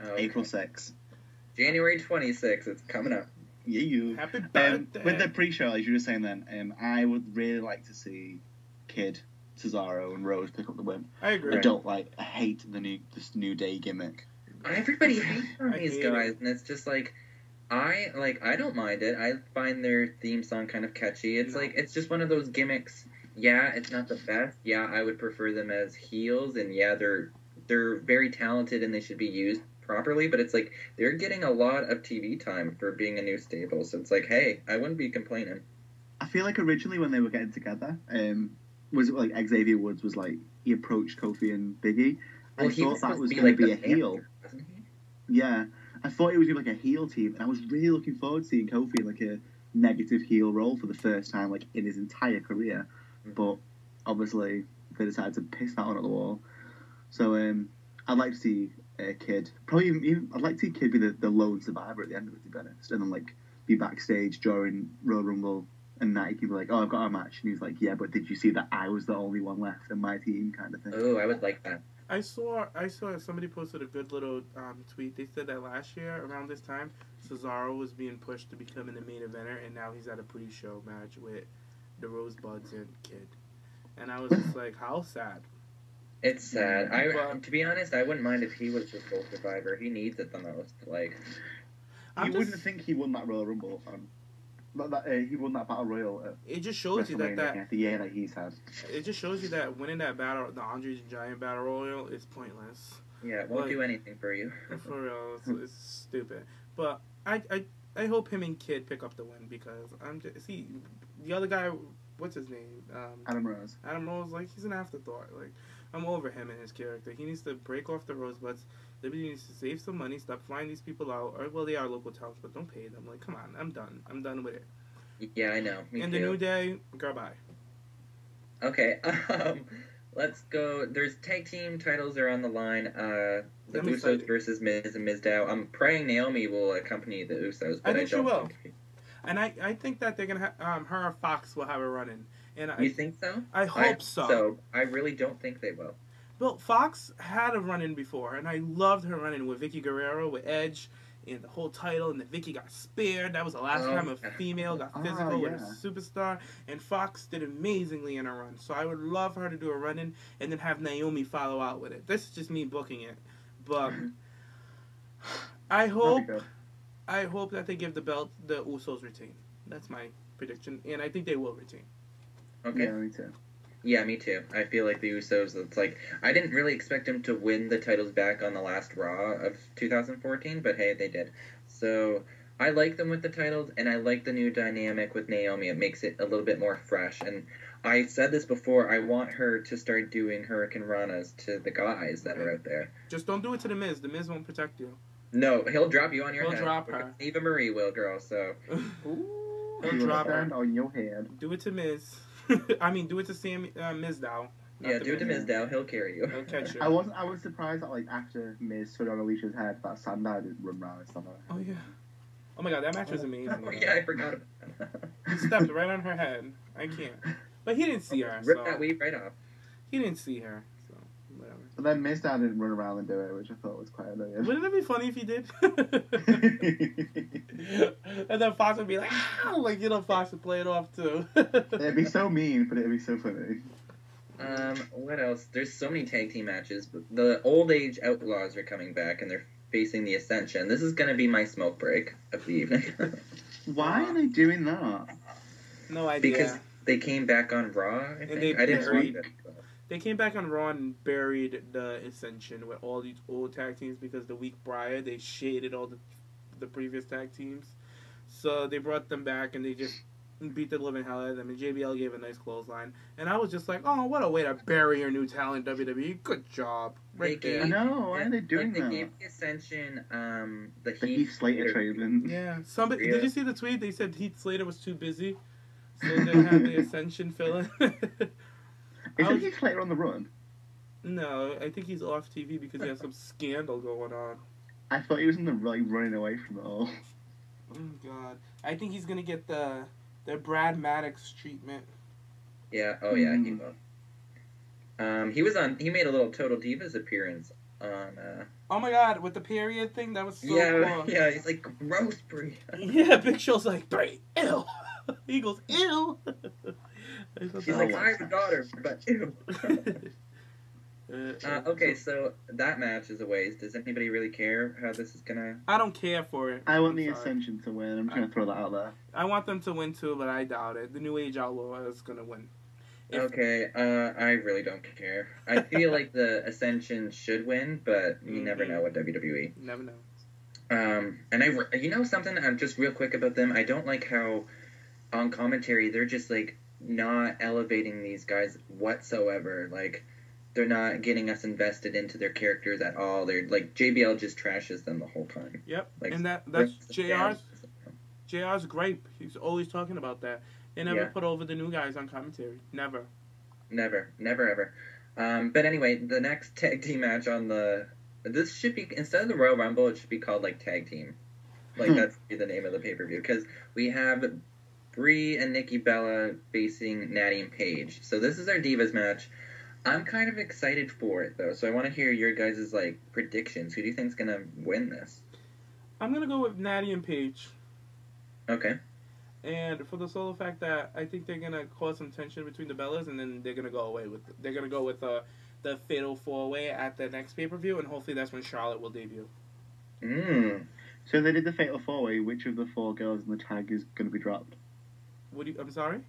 Oh, okay. April 6th. January 26th. It's coming up. Yeah, you. Happy birthday. With the pre-show, as you were saying then, I would really like to see Kid, Cesaro, and Rose pick up the win. I agree. I don't I hate this New Day gimmick. Everybody hates on I these hate guys, it. and it's just like, I don't mind it. I find their theme song kind of catchy. It's No. like, it's just one of those gimmicks. Yeah, it's not the best. Yeah, I would prefer them as heels, and yeah, they're very talented and they should be used properly, but it's like, they're getting a lot of TV time for being a new stable, so it's like, hey, I wouldn't be complaining. I feel like originally when they were getting together, was it like Xavier Woods was like, he approached Kofi and Biggie. Well, I he thought that was supposed to going to be like a the heel. manager, wasn't he? Yeah, I thought it was going to be like a heel team, and I was really looking forward to seeing Kofi in like a negative heel role for the first time like in his entire career. But obviously they decided to piss that one at the wall. So I'd like to see Kid. Probably even I'd like to see Kid be the lone survivor at the end of it, to be honest, and then like be backstage during Royal Rumble, and that he can be like, "Oh, I've got a match," and he's like, "Yeah, but did you see that I was the only one left in my team?" kind of thing. Oh, I would like that. I saw somebody posted a good little tweet. They said that last year around this time, Cesaro was being pushed to becoming the main eventer, and now he's at a pre-show match with the Rosebuds and Kid. And I was just like, how sad. It's sad. But- To be honest, I wouldn't mind if he was just sole survivor. He needs it the most. Like, You wouldn't think he won that Royal Rumble. He won that Battle Royal at It just shows you that the year that he's had. it just shows you that winning that battle, the Andre the Giant Battle Royal, is pointless. yeah, it won't Like- do anything for you. For real, it's stupid. But I hope him and Kid pick up the win, because the other guy, what's his name? Adam Rose. Adam Rose, like, he's an afterthought. Like, I'm over him and his character. He needs to break off the Rosebuds. WWE needs to save some money, stop flying these people out. Or, well, they are local talents, but don't pay them. Like, come on, I'm done. I'm done with it. Yeah, I know. Me And too. the New Day, goodbye. Okay, let's go. There's tag team titles are on the line. The I'm Usos excited. versus Miz and Mizdow. I'm praying Naomi will accompany the Usos, but I think she don't will. think And I think that they're going to have, her and Fox will have a run-in. And You think so? I hope so. So I really don't think they will. Well, Fox had a run-in before, and I loved her run-in with Vicky Guerrero, with Edge, and the whole title, and then Vicky got spared. That was the last time a female got physical with a superstar, and Fox did amazingly in a run. So I would love her to do a run-in, and then have Naomi follow out with it. This is just me booking it. But I hope that they give the belt, the Usos retain. That's my prediction, and I think they will retain. Okay. Yeah, me too. Yeah, me too. I feel like the Usos, it's like, I didn't really expect them to win the titles back on the last Raw of 2014, but hey, they did. So, I like them with the titles, and I like the new dynamic with Naomi. It makes it a little bit more fresh, and I said this before, I want her to start doing Hurricane Ranas to the guys that are out there. Just don't do it to The Miz. The Miz won't protect you. No, he'll drop you on your He'll head. drop her. Eva Marie will, girl, so. Ooh, He'll you drop her. stand on your head. Do it to Miz. I mean, do it to Sam Mizdow. Yeah, do it to Mizdow, he'll carry you. He'll catch you. I was surprised that like after Miz stood on Alicia's head, that Sandow didn't run around and stuff like that. Oh, yeah. Oh, my God, that match was amazing. Oh, yeah, I forgot about that. He stepped right on her head. I can't. But he didn't see her, Rip so... that weave right off. He didn't see her, so whatever. But then Mizdow didn't run around and do it, which I thought was quite annoying. Wouldn't it be funny if he did? And then Fox would be like, "Ow!" Like, Fox would play it off, too. It'd be so mean, but it'd be so funny. What else? There's so many tag team matches. But the Old Age Outlaws are coming back, and they're facing the Ascension. This is going to be my smoke break of the evening. Why are they doing that? No idea. Because they came back on Raw, I think. they I didn't buried- watch it. They came back on Raw and buried the Ascension with all these old tag teams, because the week prior they shaded all the previous tag teams. So they brought them back and they just beat the living hell out of them. And JBL gave a nice clothesline. And I was just like, oh, what a way to bury your new talent, WWE. Good job. Right They there. I know, why are they doing They that? gave the Ascension the The Heath Slater treatment. Yeah. Somebody Yeah. Did you see the tweet? They said Heath Slater was too busy. So they had the Ascension fill in. Isn't Heath Slater on the run? No, I think he's off TV because he has some scandal going on. I thought he was in the running away from it all. Oh God, I think he's gonna get the Brad Maddox treatment. Yeah. Oh yeah, he will. He made a little Total Divas appearance on. Oh my God, with the period thing, that was so cool. Yeah. He's like, gross, Brie. Yeah, Big Show's like, Brie, ew. He goes, ew. She's like, I have a daughter, but ew. Okay, so that match is a waste. Does anybody really care how this is gonna? I don't care for it. I want the Ascension to win. I'm just gonna throw that out there. I want them to win too, but I doubt it. The New Age Outlaw is gonna win. Okay, I really don't care. I feel like the Ascension should win, but you never know with WWE. Never know. And something, just real quick about them, I don't like how on commentary they're just like not elevating these guys whatsoever. Like, they're not getting us invested into their characters at all. They're like, JBL just trashes them the whole time. Yep, like, and that's JR's gripe. He's always talking about that. They never put over the new guys on commentary. Never, ever. But anyway, the next tag team match this should be, instead of the Royal Rumble, it should be called like Tag Team. Like, that's the name of the pay-per-view, because we have Brie and Nikki Bella facing Natty and Paige. So this is our Divas match. I'm kind of excited for it, though, so I want to hear your guys' like predictions. Who do you think's gonna win this? I'm gonna go with Natty and Paige. Okay. And for the sole fact that I think they're gonna cause some tension between the Bellas, and then they're gonna go with the Fatal 4-Way at the next pay-per-view, and hopefully that's when Charlotte will debut. So they did the Fatal 4-Way. Which of the 4 girls in the tag is going to be dropped? I'm sorry?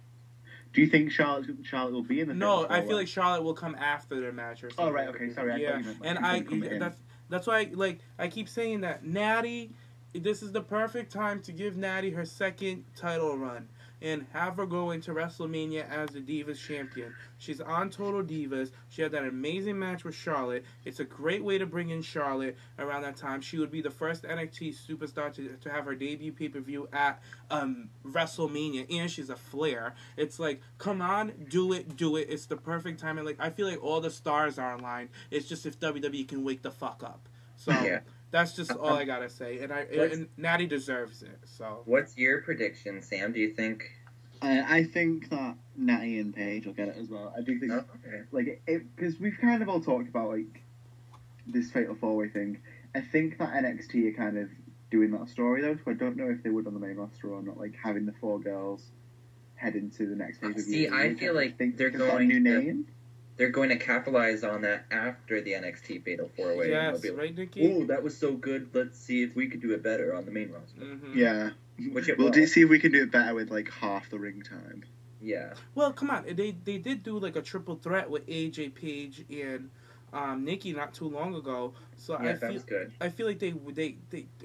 Do you think Charlotte will be in the Fatal 4-Way? No, I feel like Charlotte will come after their match or something. Oh, right, okay, sorry. Yeah, that's why I keep saying that Natty, this is the perfect time to give Natty her second title run and have her go into WrestleMania as the Divas champion. She's on Total Divas. She had that amazing match with Charlotte. It's a great way to bring in Charlotte around that time. She would be the first NXT superstar to have her debut pay-per-view at WrestleMania, and she's a Flair. It's like, come on, do it. It's the perfect time. And like, I feel like all the stars are aligned. It's just if WWE can wake the fuck up. So that's just all I gotta say. And Natty deserves it. So what's your prediction, Sam? Do you think? I think that Natty and Paige will get it as well. I do think, because we've kind of all talked about like this Fatal 4-Way thing. I think that NXT are kind of doing that story though, so I don't know if they would on the main roster or not. Like having the 4 girls head into the next pay-per-view. See, I feel like they're going to capitalize on that after the NXT Fatal 4-Way. Yes, like, right, Nikki? Oh, that was so good. Let's see if we could do it better on the main roster. Mm-hmm. Yeah. We'll see if we can do it better with like half the ring time. Yeah. Well, come on. They did do like a triple threat with AJ, Paige, and Nikki not too long ago. So that was good. I feel like they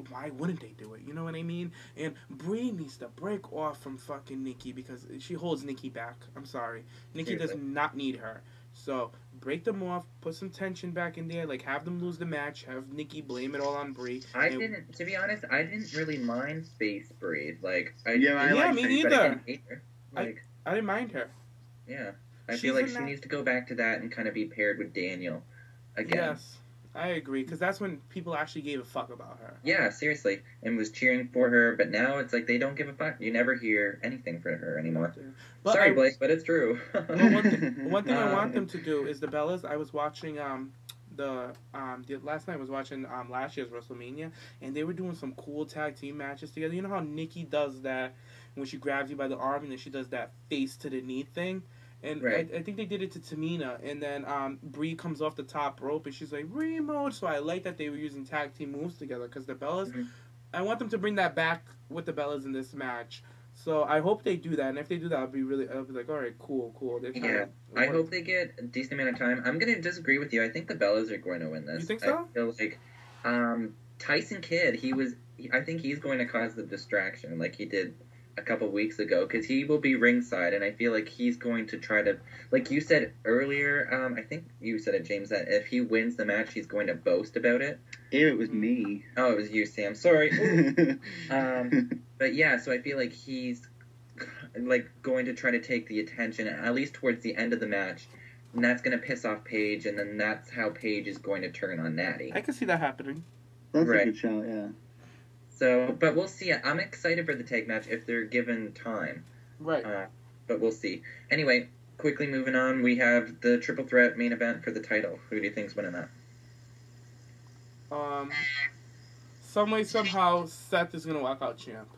why wouldn't they do it? You know what I mean? And Brie needs to break off from fucking Nikki because she holds Nikki back. I'm sorry. Nikki does not need her. So, break them off, put some tension back in there, like, have them lose the match, have Nikki blame it all on Brie. To be honest, I didn't really mind Space Brie. Like, me neither. I didn't mind her. Yeah. I feel like she needs to go back to that and kind of be paired with Daniel again. Yes, I agree, because that's when people actually gave a fuck about her. Yeah, seriously, and was cheering for her, but now it's like they don't give a fuck. You never hear anything from her anymore. Sorry, Blake, but it's true. One thing I want them to do is the Bellas. I was watching last night I was watching last year's WrestleMania, and they were doing some cool tag team matches together. You know how Nikki does that when she grabs you by the arm and then she does that face to the knee thing? And right. I think they did it to Tamina, and then Brie comes off the top rope, and she's like, remote. So I like that they were using tag team moves together, because the Bellas, I want them to bring that back with the Bellas in this match. So I hope they do that, and if they do that, I'll be like, all right, cool. I hope they get a decent amount of time. I'm going to disagree with you. I think the Bellas are going to win this. You think so? I feel like Tyson Kidd, I think he's going to cause the distraction like he did a couple weeks ago, because he will be ringside, and I feel like he's going to try to, like you said earlier, I think you said it, James, that if he wins the match, he's going to boast about it. Ew, it was me. Oh, it was you, Sam. Sorry. But yeah, so I feel like he's like going to try to take the attention, at least towards the end of the match, and that's going to piss off Paige, and then that's how Paige is going to turn on Natty. I can see that happening. That's Right. a good shout, yeah. So, but we'll see. I'm excited for the tag match if they're given time. Right. But we'll see. Anyway, quickly moving on, we have the triple threat main event for the title. Who do you think's winning that? Some way, somehow, Seth is going to walk out champ.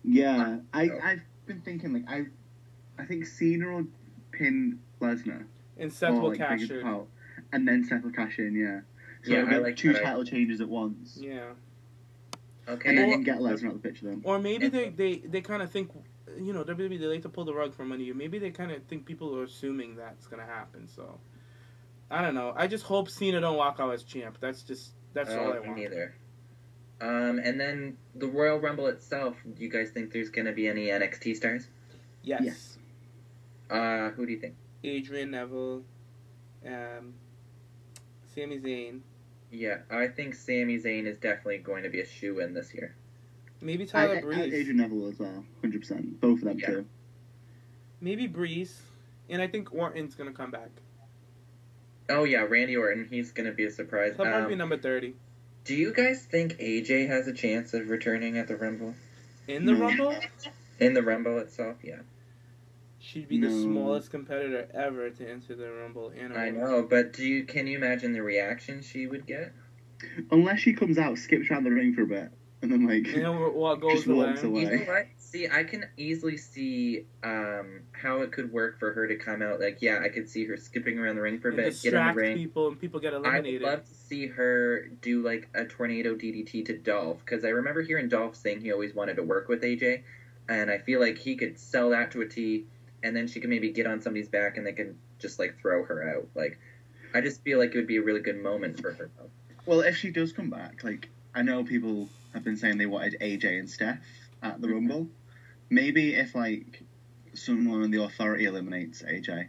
Yeah, I've been thinking, like, I think Cena will pin Lesnar. And Seth or, will like, cash big as in. Paul, and then Seth will cash in, yeah. So Yeah, it'll be I like two that. title changes at once. Yeah. Okay. And then you Or- can get Lesnar out of the picture then. Or maybe they kind of think, you know, WWE, they like to pull the rug from under you. Maybe they kind of think people are assuming that's going to happen, so. I don't know. I just hope Cena don't walk out as champ. That's all I me want. neither. And then the Royal Rumble itself, do you guys think there's going to be any NXT stars? Yes. Who do you think? Adrian Neville, Sami Zayn, Yeah, I think Sami Zayn is definitely going to be a shoe-in this year. maybe Tyler I Breeze. Adrian Neville as well, 100%. Both of them Yeah. too. Maybe Breeze. And I think Orton's going to come back. Oh, yeah, Randy Orton. He's going to be a surprise. He'll probably be number 30. Do you guys think AJ has a chance of returning at the Rumble? In the No. Rumble, In the Rumble itself, yeah. she'd be the No. smallest competitor ever to enter the Rumble. I know, but can you imagine the reaction she would get? Unless she comes out, skips around the ring for a bit, and then, like, You know what goes just walks away? away. You know what? See, I can easily see how it could work for her to come out. Like, yeah, I could see her skipping around the ring for a And bit, get in the distract ring. people and people get I would eliminated. love to see her do, like, a tornado DDT to Dolph, because I remember hearing Dolph saying he always wanted to work with AJ, and I feel like he could sell that to a T, and then she could maybe get on somebody's back and they can just, like, throw her out. Like, I just feel like it would be a really good moment for her. Well, if she does come back, like, I know people have been saying they wanted AJ and Steph at the Rumble. Maybe if, like, someone in the Authority eliminates AJ,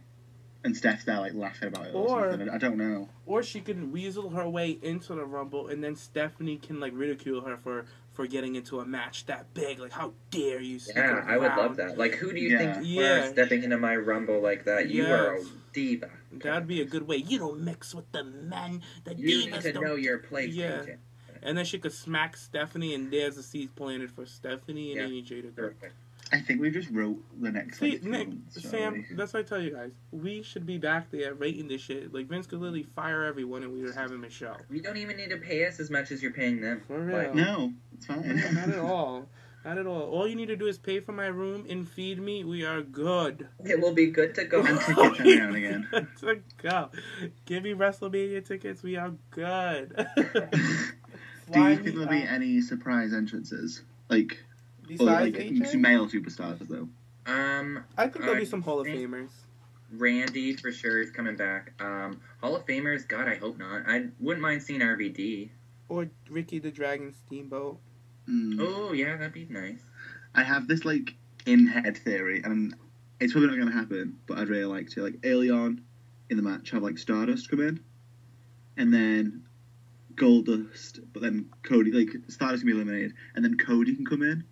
and Steph's there, like, laughing about it or Or- something. I don't know. Or she can weasel her way into the Rumble, and then Stephanie can, like, ridicule her for getting into a match that big. Like, how dare you speak Yeah, I would around? love that. Like, who do you Yeah. think Yeah. for stepping into my Rumble like that? You are a Yes. diva. That'd be a good way. You don't mix with the men. The You need divas to don't. know your place, Yeah. AJ. And then she could smack Stephanie, and there's a seed planted for Stephanie and Yeah. AJ to go. Perfect. I think we just wrote the next See, like, few Nick, months, shall Sam, we? that's what I tell you guys. We should be back there rating this shit. Like, Vince could literally fire everyone and we would have him a show. You don't even need to pay us as much as you're paying them. For real. Like, No, it's fine. Not at all. Not at all. All you need to do is pay for my room and feed me. We are good. it will be good to go. And tickets every now and again. Good to go. Give me WrestleMania tickets. We are good. Do you think there'll be any surprise entrances? Like, or Besides like AJ? male superstars, though? I think there'll be some Hall of think Famers. Randy for sure is coming back. Hall of Famers, God, I hope not. I wouldn't mind seeing RVD. Or Ricky the Dragon Steamboat. Mm. Oh yeah, that'd be nice. I have this, like, in-head theory, and it's probably not going to happen, but I'd really like to. Like, early on in the match, have, like, Stardust come in, and then Goldust, but then Cody, like, Stardust can be eliminated, and then Cody can come in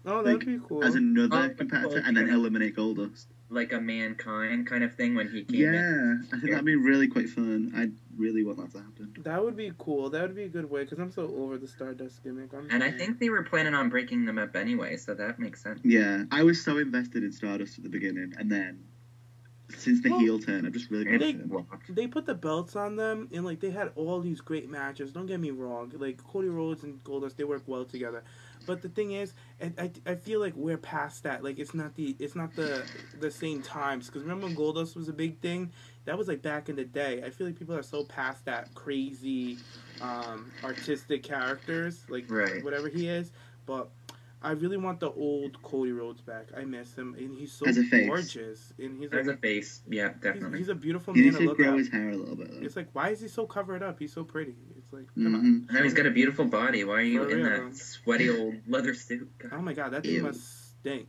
Oh, that'd Like, be cool. as another Oh, competitor, and then yeah. eliminate Goldust. Like a Mankind kind of thing when he came in. Yeah, I think that'd be really quite fun. I really want that to happen. That would be cool. That would be a good way, because I'm so over the Stardust gimmick. And I think they were planning on breaking them up anyway, so that makes sense. Yeah, I was so invested in Stardust at the beginning, and then since the Well, heel turn, I've just really It's been into him. rocked. they put the belts on them, and like they had all these great matches. Don't get me wrong, like Cody Rhodes and Goldust, they work well together. But the thing is, I feel like we're past that. Like it's not the same times. Because remember when Goldust was a big thing? That was like back in the day. I feel like people are so past that crazy, artistic characters, like Right. whatever he is. But I really want the old Cody Rhodes back. I miss him, and he's so As a face. gorgeous. And he's As a like, face, yeah, definitely. he's a beautiful He man needs to to look grow at. his hair a little bit, though. It's like, why is he so covered up? He's so pretty. It's like, come on. Mhm. Now he's got a beautiful body. Why are you For in real. that sweaty old leather suit? God. Oh my god, that thing Ew. must stink.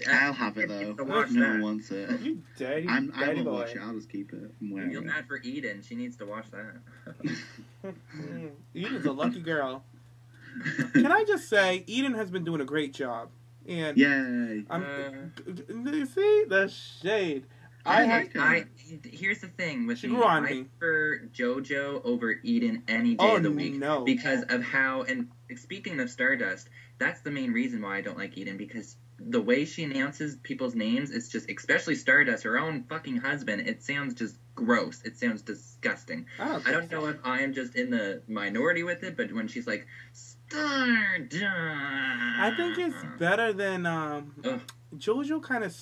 I'll have it, You though. need to wash No that. one wants it. You dirty, I dirty won't boy. watch it. I'll just keep it. I'm wearing Feel it. bad for Eden. She needs to wash that. Eden's a lucky girl. Can I just say, Eden has been doing a great job. And Yay. you see the shade. Here's the thing with She me. grew on I me. prefer JoJo over Eden any day of the week No. because of how. And speaking of Stardust, that's the main reason why I don't like Eden, because the way she announces people's names, it's just, especially Stardust, her own fucking husband. It sounds just gross. It sounds disgusting. I don't know if I am just in the minority with it, but when she's like Stardust, I think it's better than JoJo kind of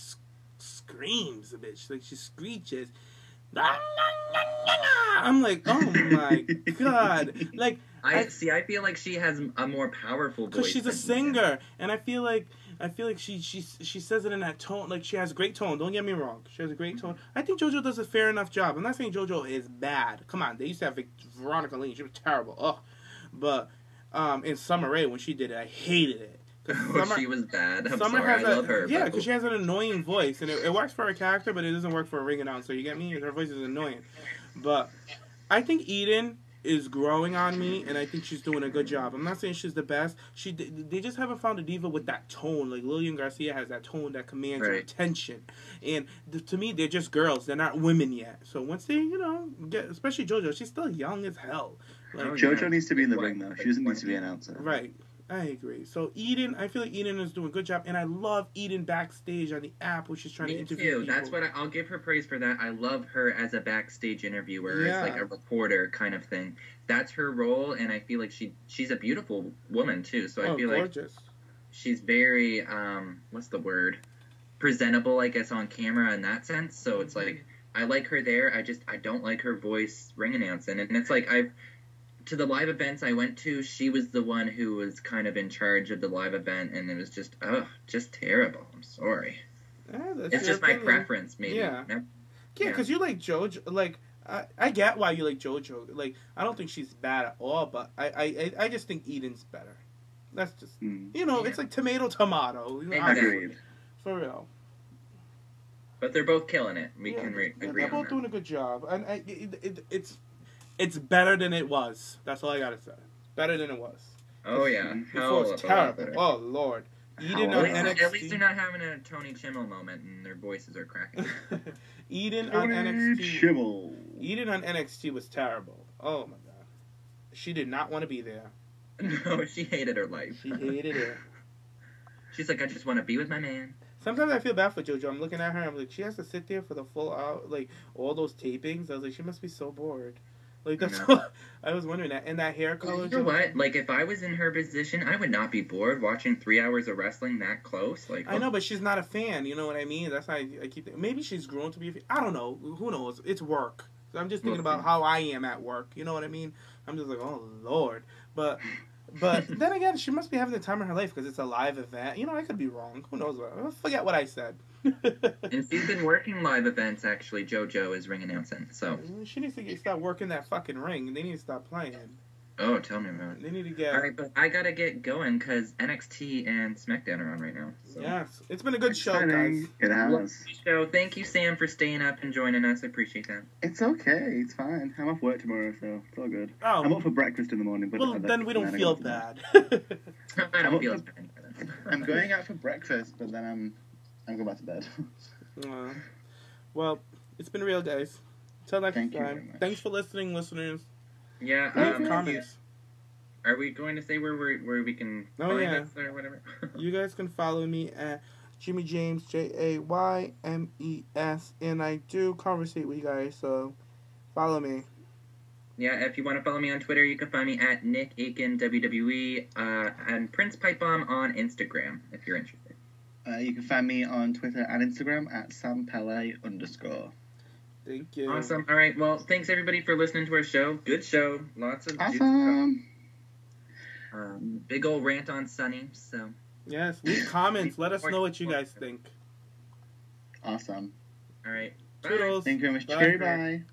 screams a bitch, like she screeches. I'm like, oh my god! Like I feel like she has a more powerful voice because she's a than singer, and I feel like she says it in that tone. Like she has a great tone. Don't get me wrong, she has a great tone. I think JoJo does a fair enough job. I'm not saying JoJo is bad. Come on, they used to have Veronica Lane. She was terrible. Ugh. But in Summer Rae when she did it, I hated it. She was bad. I love her. Yeah, because she has an annoying voice, and it works for her character, but it doesn't work for a ring announcer. You get me? Her voice is annoying. But I think Eden is growing on me, and I think she's doing a good job. I'm not saying she's the best. They just haven't found a diva with that tone. Like Lillian Garcia has that tone that commands your attention. And to me, they're just girls. They're not women yet. So once they, get, especially JoJo, she's still young as hell. Like, JoJo needs to be in the ring, though. She doesn't need to be an announcer. Right. I agree. So Eden, I feel like Eden is doing a good job, and I love Eden backstage on the app where she's trying to interview people. That's what I'll give her praise for. That I love her as a backstage interviewer, as like a reporter kind of thing. That's her role, and I feel like she's a beautiful woman too. So I feel gorgeous. Like she's very what's the word? Presentable, I guess, on camera in that sense. So it's like I like her there. I don't like her voice ring announcing, and it's like to the live events I went to, she was the one who was kind of in charge of the live event, and it was just terrible. I'm sorry. It's just my preference, maybe. Yeah, because you like JoJo. Like, I get why you like JoJo. Like, I don't think she's bad at all, but I just think Eden's better. That's just, it's like tomato. Agreed. For real. But they're both killing it. We can agree on that. They're both doing a good job. And it's better than it was. That's all I gotta say. Better than it was. Oh yeah, before it was terrible. Oh Lord. Eden on NXT. At least they're not having a Tony Chimmel moment, and their voices are cracking. Eden on NXT. Chimmel. Eden on NXT was terrible. Oh my god. She did not want to be there. No, she hated her life. She hated it. She's like, I just want to be with my man. Sometimes I feel bad for JoJo. I'm looking at her. I'm like, she has to sit there for the full hour, like all those tapings. I was like, she must be so bored. Like that's what I was wondering that. And that hair color. You know what? Like if I was in her position, I would not be bored watching 3 hours of wrestling that close. Like I know, but she's not a fan. You know what I mean? That's why I keep. Maybe she's grown to be a fan. I don't know. Who knows? It's work. So I'm just thinking about how I am at work. You know what I mean? I'm just like, oh Lord. But then again, she must be having the time of her life because it's a live event. I could be wrong. Who knows? I forget what I said. And she's been working live events, actually. JoJo is ring announcing, so. She needs to start working that fucking ring. They need to stop playing. Oh, tell me about it. They need to get... Alright, but I gotta get going because NXT and SmackDown are on right now. So. Yes. It's been a good show, guys. It has. So, thank you, Sam, for staying up and joining us. I appreciate that. It's okay. It's fine. I'm off work tomorrow, so it's all good. Oh. I'm up for breakfast in the morning. But well, then we don't feel bad. I don't feel bad. I'm going out for breakfast, but then I'm going back to bed. Well, it's been real, guys. Until next time. Thanks for listening, listeners. Yeah. Comments. Are we going to say where we can find us or whatever? You guys can follow me at Jimmy Jaymes, JAYMES, and I do conversate with you guys, so follow me. Yeah, if you want to follow me on Twitter, you can find me at Nick Aiken WWE and Prince PipeBomb on Instagram if you're interested. You can find me on Twitter and Instagram at SamPele_. Thank you. Awesome. All right. Well, thanks everybody for listening to our show. Good show. Lots of awesome. Big old rant on Sunny. So. Yes. Leave comments. Let us know what you guys think. Awesome. All right. Toodles. Thank you very much. Bye.